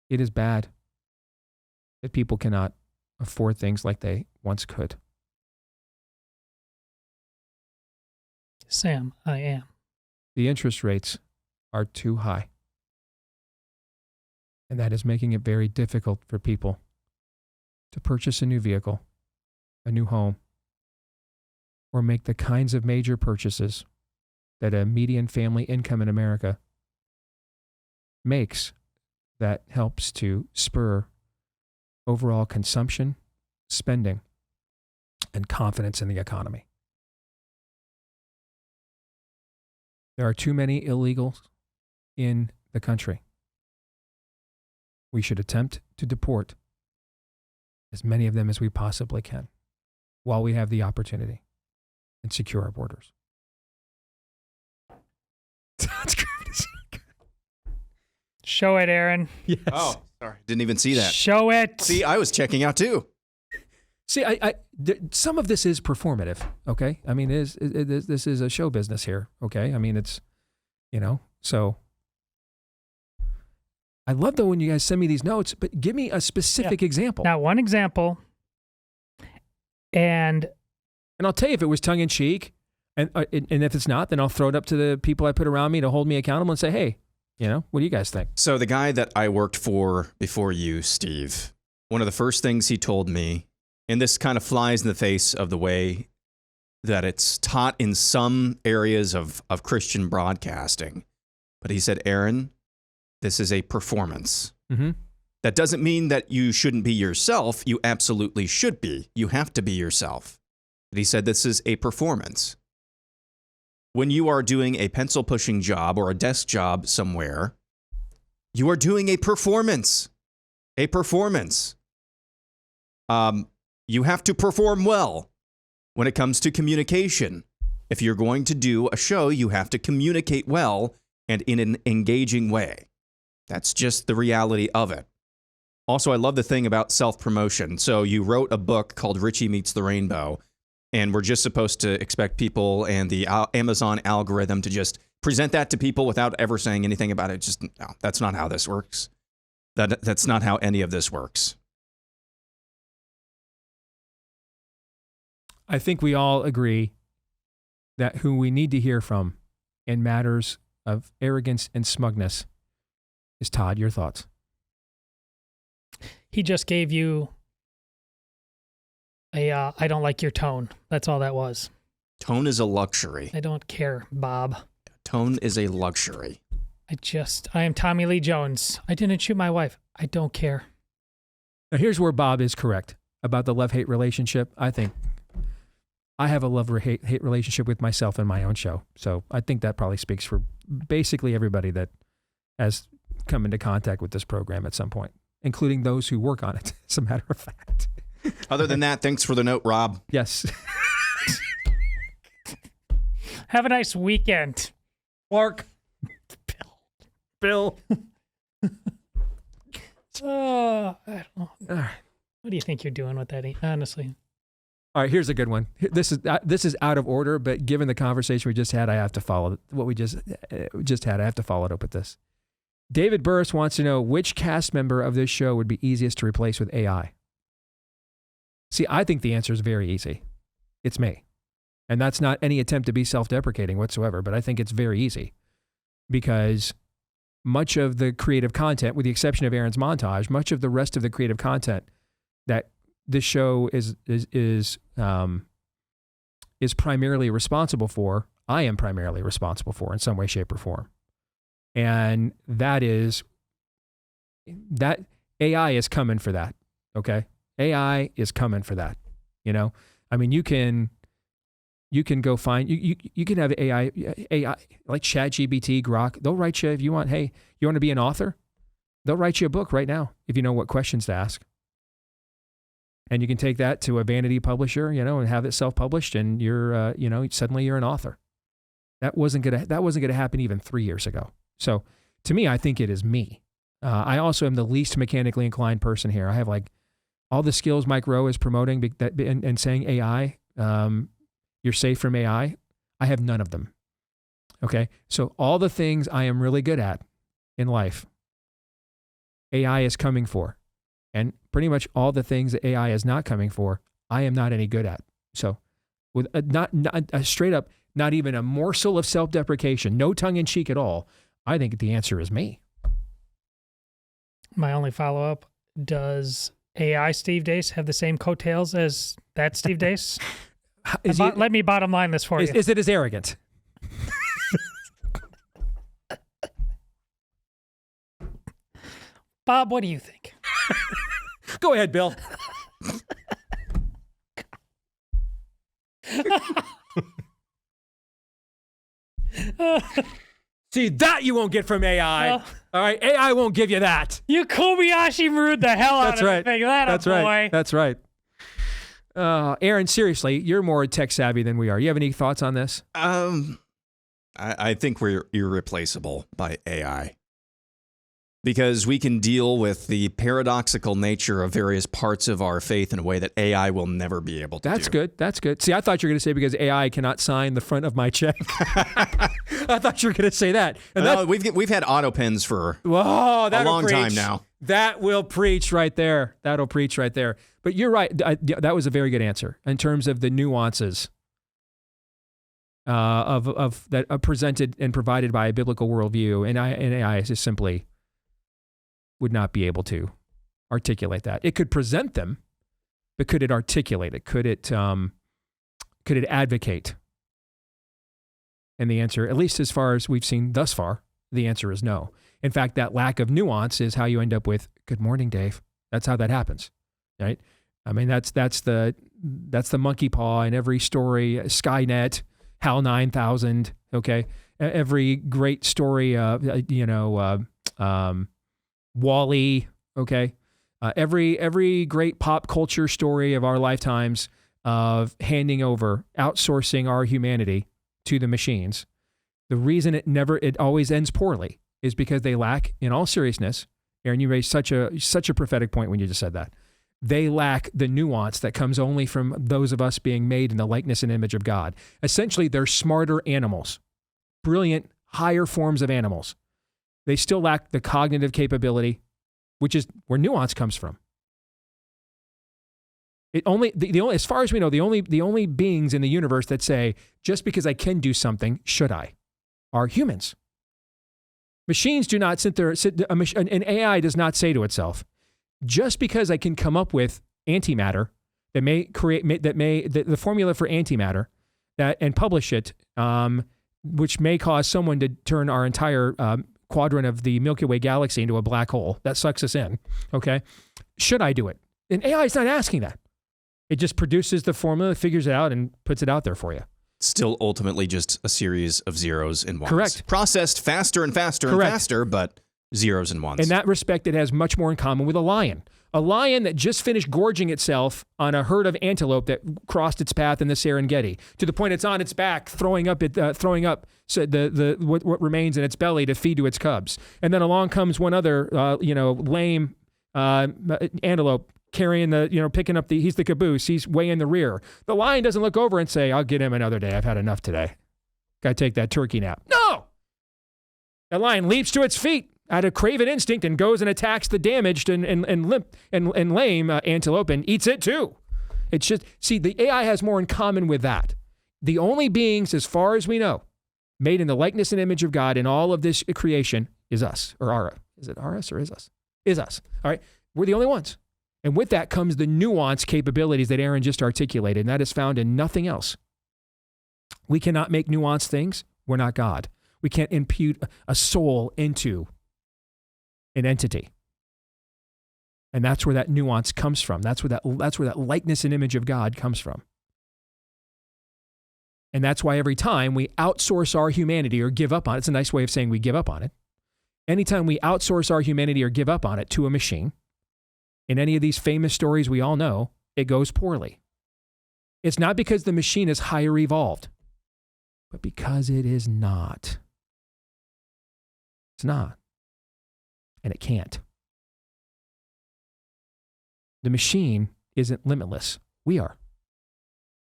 It is bad that people cannot afford things like they once could. Sam, I am. The interest rates are too high. And that is making it very difficult for people to purchase a new vehicle, a new home, or make the kinds of major purchases that a median family income in America makes that helps to spur overall consumption, spending, and confidence in the economy. There are too many illegals in the country. We should attempt to deport as many of them as we possibly can while we have the opportunity and secure our borders. That's great. Show it, Aaron. Yes. Oh, sorry. Didn't even see that. Show it. See, I was checking out too. See, some of this is performative, okay? I mean, this is a show business here, okay? I mean, it's, so I love though when you guys send me these notes, but give me a specific example. Now, one example, and I'll tell you if it was tongue in cheek, and if it's not, then I'll throw it up to the people I put around me to hold me accountable and say, hey, what do you guys think? So the guy that I worked for before you, Steve, one of the first things he told me, and this kind of flies in the face of the way that it's taught in some areas of Christian broadcasting, but he said, Aaron, this is a performance. Mm-hmm. That doesn't mean that you shouldn't be yourself. You absolutely should be. You have to be yourself. But he said this is a performance. When you are doing a pencil pushing job or a desk job somewhere, you are doing a performance. A performance. You have to perform well when it comes to communication. If you're going to do a show, you have to communicate well and in an engaging way. That's just the reality of it. Also, I love the thing about self-promotion. So you wrote a book called Richie Meets the Rainbow, and we're just supposed to expect people and the Amazon algorithm to just present that to people without ever saying anything about it. Just, no, that's not how this works. That's not how any of this works. I think we all agree that who we need to hear from in matters of arrogance and smugness is Todd. Your thoughts? He just gave you a, I don't like your tone. That's all that was. Tone is a luxury. I don't care, Bob. Tone is a luxury. I am Tommy Lee Jones. I didn't shoot my wife. I don't care. Now, here's where Bob is correct about the love-hate relationship. I think I have a love-hate relationship with myself and my own show. So I think that probably speaks for basically everybody that has come into contact with this program at some point, including those who work on it, as a matter of fact. Other than that, thanks for the note, Rob. Yes. Have a nice weekend. Clark. Bill. I don't know. What do you think you're doing with that, honestly? All right, here's a good one. This is out of order, but given the conversation we just had, I have to follow what we just had. I have to follow it up with this. David Burris wants to know which cast member of this show would be easiest to replace with AI. See, I think the answer is very easy. It's me. And that's not any attempt to be self-deprecating whatsoever, but I think it's very easy because much of the creative content, with the exception of Aaron's montage, much of the rest of the creative content that this show is primarily responsible for, I am primarily responsible for in some way, shape, or form. And that AI is coming for that, okay? AI is coming for that, I mean, you can go find, you can have AI like ChatGPT, Grok. They'll write you if you want, hey, you want to be an author? They'll write you a book right now if you know what questions to ask. And you can take that to a vanity publisher, and have it self-published, and you're, suddenly you're an author. That wasn't gonna happen even 3 years ago. So to me, I think it is me. I also am the least mechanically inclined person here. I have like all the skills Mike Rowe is promoting and saying AI, you're safe from AI. I have none of them. Okay? So all the things I am really good at in life, AI is coming for. And pretty much all the things that AI is not coming for, I am not any good at. So with not straight up, not even a morsel of self-deprecation, no tongue-in-cheek at all, I think the answer is me. My only follow-up, does AI Steve Dace have the same coattails as that Steve Dace? Let me bottom line this for you. Is it as arrogant? Bob, what do you think? Go ahead, Bill. See, that you won't get from AI. All right, AI won't give you that. You Kobayashi Maru'd the hell out That's of right. the thing. That's right. Boy. That's right. Aaron, seriously, you're more tech savvy than we are. You have any thoughts on this? I think we're irreplaceable by AI. Because we can deal with the paradoxical nature of various parts of our faith in a way that AI will never be able to do. That's good. That's good. See, I thought you were going to say because AI cannot sign the front of my check. I thought you were going to say that. And we've had auto pens for a that'll long preach. time now. That will preach right there. That'll preach right there. But you're right. That was a very good answer in terms of the nuances of that are presented and provided by a biblical worldview. And AI is just simply would not be able to articulate that. It could present them, but could it articulate it? Could it advocate? And the answer, at least as far as we've seen thus far, the answer is no. In fact, that lack of nuance is how you end up with "Good morning, Dave." That's how that happens, right? I mean, that's the monkey paw in every story. Skynet, HAL 9000. Okay, every great story. Wall-E, okay? Every great pop culture story of our lifetimes of handing over, outsourcing our humanity to the machines. The reason it always ends poorly is because they lack, in all seriousness, Aaron, you raised such a prophetic point when you just said that. They lack the nuance that comes only from those of us being made in the likeness and image of God. Essentially, they're smarter animals, brilliant, higher forms of animals. They still lack the cognitive capability, which is where nuance comes from. As far as we know, the only beings in the universe that say, just because I can do something, should I, are humans. Machines do not an AI does not say to itself, just because I can come up with antimatter that may create, the formula for antimatter and publish it, which may cause someone to turn our entire quadrant of the Milky Way galaxy into a black hole that sucks us in, okay? Should I do it? And AI is not asking that. It just produces the formula, figures it out, and puts it out there for you. Still ultimately just a series of zeros and ones. Correct. Processed faster and faster and faster, but zeros and ones. In that respect, it has much more in common with a lion. A lion that just finished gorging itself on a herd of antelope that crossed its path in the Serengeti, to the point it's on its back, throwing up so what remains in its belly to feed to its cubs. And then along comes one other, lame antelope carrying picking up he's the caboose. He's way in the rear. The lion doesn't look over and say, "I'll get him another day. I've had enough today. Got to take that turkey nap." No! The lion leaps to its feet out of craven instinct and goes and attacks the damaged and limp and lame antelope and eats it too. It's just, see, the AI has more in common with that. The only beings, as far as we know, made in the likeness and image of God in all of this creation is us, or our. Is it us or is us? Is us. All right? We're the only ones. And with that comes the nuance capabilities that Aaron just articulated, and that is found in nothing else. We cannot make nuanced things. We're not God. We can't impute a soul into an entity. And that's where that nuance comes from. That's where that likeness and image of God comes from. And that's why every time we outsource our humanity or give up on it, it's a nice way of saying we give up on it. Anytime we outsource our humanity or give up on it to a machine, in any of these famous stories we all know, it goes poorly. It's not because the machine is higher evolved, but because it is not. It's not. And it can't. The machine isn't limitless. We are.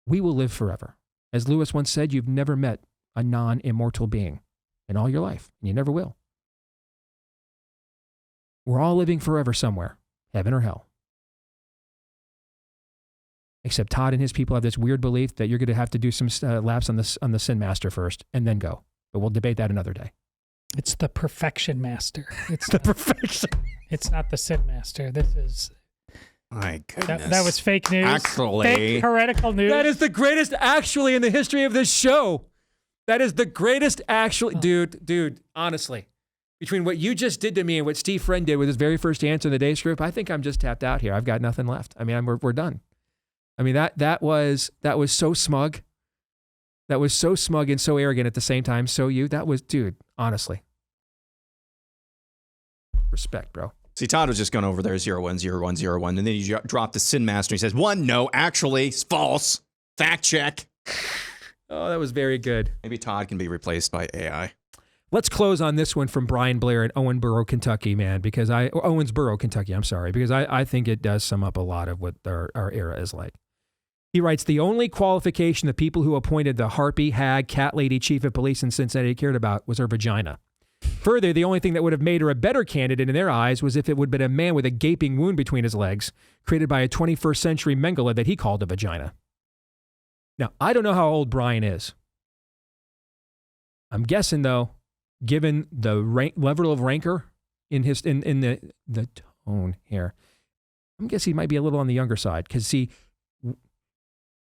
We will live forever. As Lewis once said, you've never met a non-immortal being in all your life, and you never will. We're all living forever somewhere, heaven or hell. Except Todd and his people have this weird belief that you're going to have to do some laps on the Sin Master first and then go. But we'll debate that another day. It's the Perfection Master. It's the Perfection. It's not the Sin Master. This is... My goodness. That was fake news. Actually. Fake heretical news. That is the greatest actually in the history of this show. That is the greatest actually. Dude, honestly. Between what you just did to me and what Steve Friend did with his very first answer in the Dace Group, I think I'm just tapped out here. I've got nothing left. I mean, we're done. I mean, that was so smug. That was so smug and so arrogant at the same time. So that was, dude, honestly. Respect, bro. See, Todd was just going over there, 010101, and then he dropped the Sin Master. He says, 1, no, actually, it's false. Fact check. Oh, that was very good. Maybe Todd can be replaced by AI. Let's close on this one from Brian Blair in Owensboro, Kentucky, man, because Owensboro, Kentucky, I'm sorry, because I think it does sum up a lot of what our era is like. He writes, the only qualification the people who appointed the harpy, hag, cat lady chief of police in Cincinnati cared about was her vagina. Further, the only thing that would have made her a better candidate in their eyes was if it would have been a man with a gaping wound between his legs, created by a 21st century Mengele that he called a vagina. Now, I don't know how old Brian is. I'm guessing, though, given the level of rancor in the tone here, I'm guessing he might be a little on the younger side. Because, see,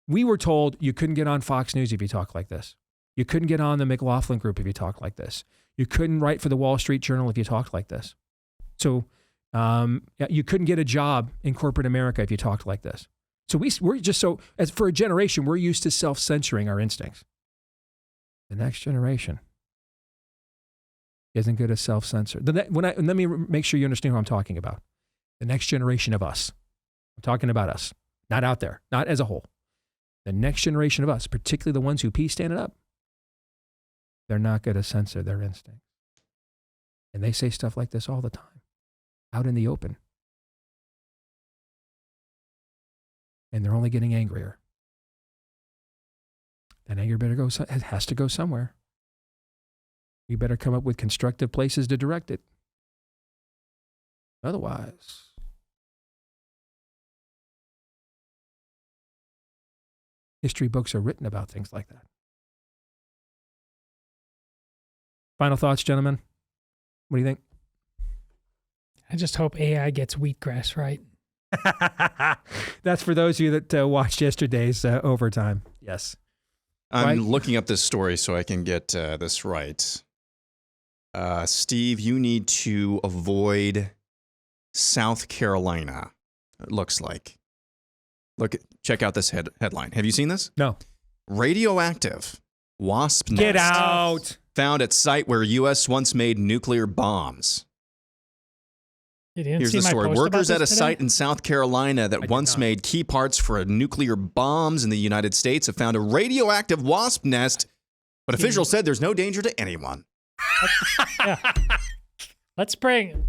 we were told you couldn't get on Fox News if you talk like this. You couldn't get on the McLaughlin Group if you talk like this. You couldn't write for the Wall Street Journal if you talked like this. So you couldn't get a job in corporate America if you talked like this. So we're just so, as for a generation, we're used to self-censoring our instincts. The next generation isn't good at self-censor. Let me make sure you understand who I'm talking about. The next generation of us. I'm talking about us, not out there, not as a whole. The next generation of us, particularly the ones who pee standing up, they're not going to censor their instincts. And they say stuff like this all the time, out in the open. And they're only getting angrier. That anger has to go somewhere. We better come up with constructive places to direct it. Otherwise, history books are written about things like that. Final thoughts, gentlemen? What do you think? I just hope AI gets wheatgrass right. That's for those of you that watched yesterday's overtime. Yes. I'm looking up this story so I can get this right. Steve, you need to avoid South Carolina, it looks like. Check out this headline. Have you seen this? No. Radioactive wasp nest. Get out. Found at site where U.S. once made nuclear bombs. Here's the story. Workers at a site in South Carolina that once made key parts for nuclear bombs in the United States have found a radioactive wasp nest, but officials said there's no danger to anyone. Let's bring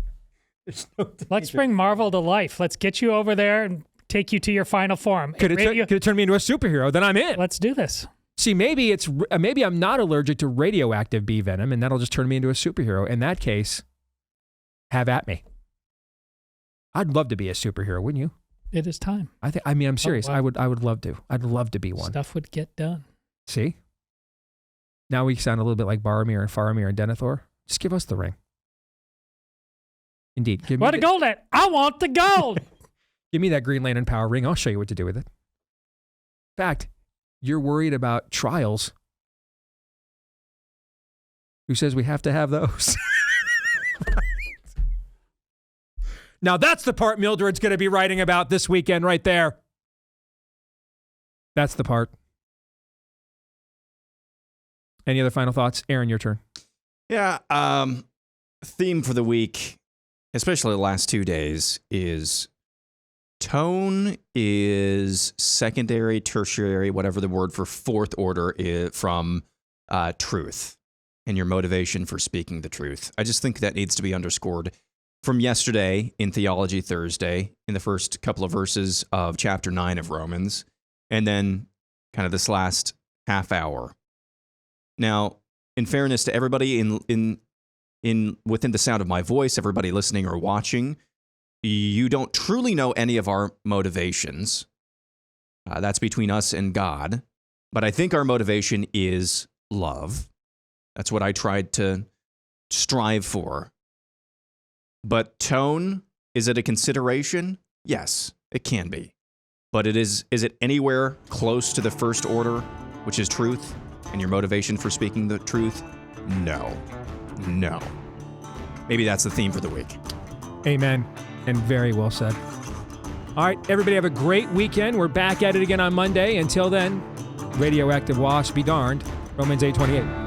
Marvel to life. Let's get you over there and take you to your final form. Could it turn me into a superhero? Then I'm in. Let's do this. See, maybe I'm not allergic to radioactive bee venom, and that'll just turn me into a superhero. In that case, have at me. I'd love to be a superhero, wouldn't you? It is time. I'm serious. Oh, wow. I would love to. I'd love to be one. Stuff would get done. See? Now we sound a little bit like Boromir and Faramir and Denethor. Just give us the ring. Indeed. What the gold at? I want the gold. Give me that Green Lantern power ring. I'll show you what to do with it. In fact, you're worried about trials. Who says we have to have those? Now that's the part Mildred's going to be writing about this weekend right there. That's the part. Any other final thoughts? Aaron, your turn. Yeah. Theme for the week, especially the last 2 days, is tone is secondary, tertiary, whatever the word for fourth order is, from truth and your motivation for speaking the truth. I just think that needs to be underscored from yesterday in Theology Thursday, in the first couple of verses of chapter 9 of Romans, and then kind of this last half hour. Now, in fairness to everybody in within the sound of my voice, everybody listening or watching, you don't truly know any of our motivations. That's between us and God. But I think our motivation is love. That's what I tried to strive for. But tone, is it a consideration? Yes, it can be. But is it anywhere close to the first order, which is truth, and your motivation for speaking the truth? No. Maybe that's the theme for the week. Amen. And very well said. All right, everybody have a great weekend. We're back at it again on Monday. Until then, radioactive wasp be darned. Romans 8:28.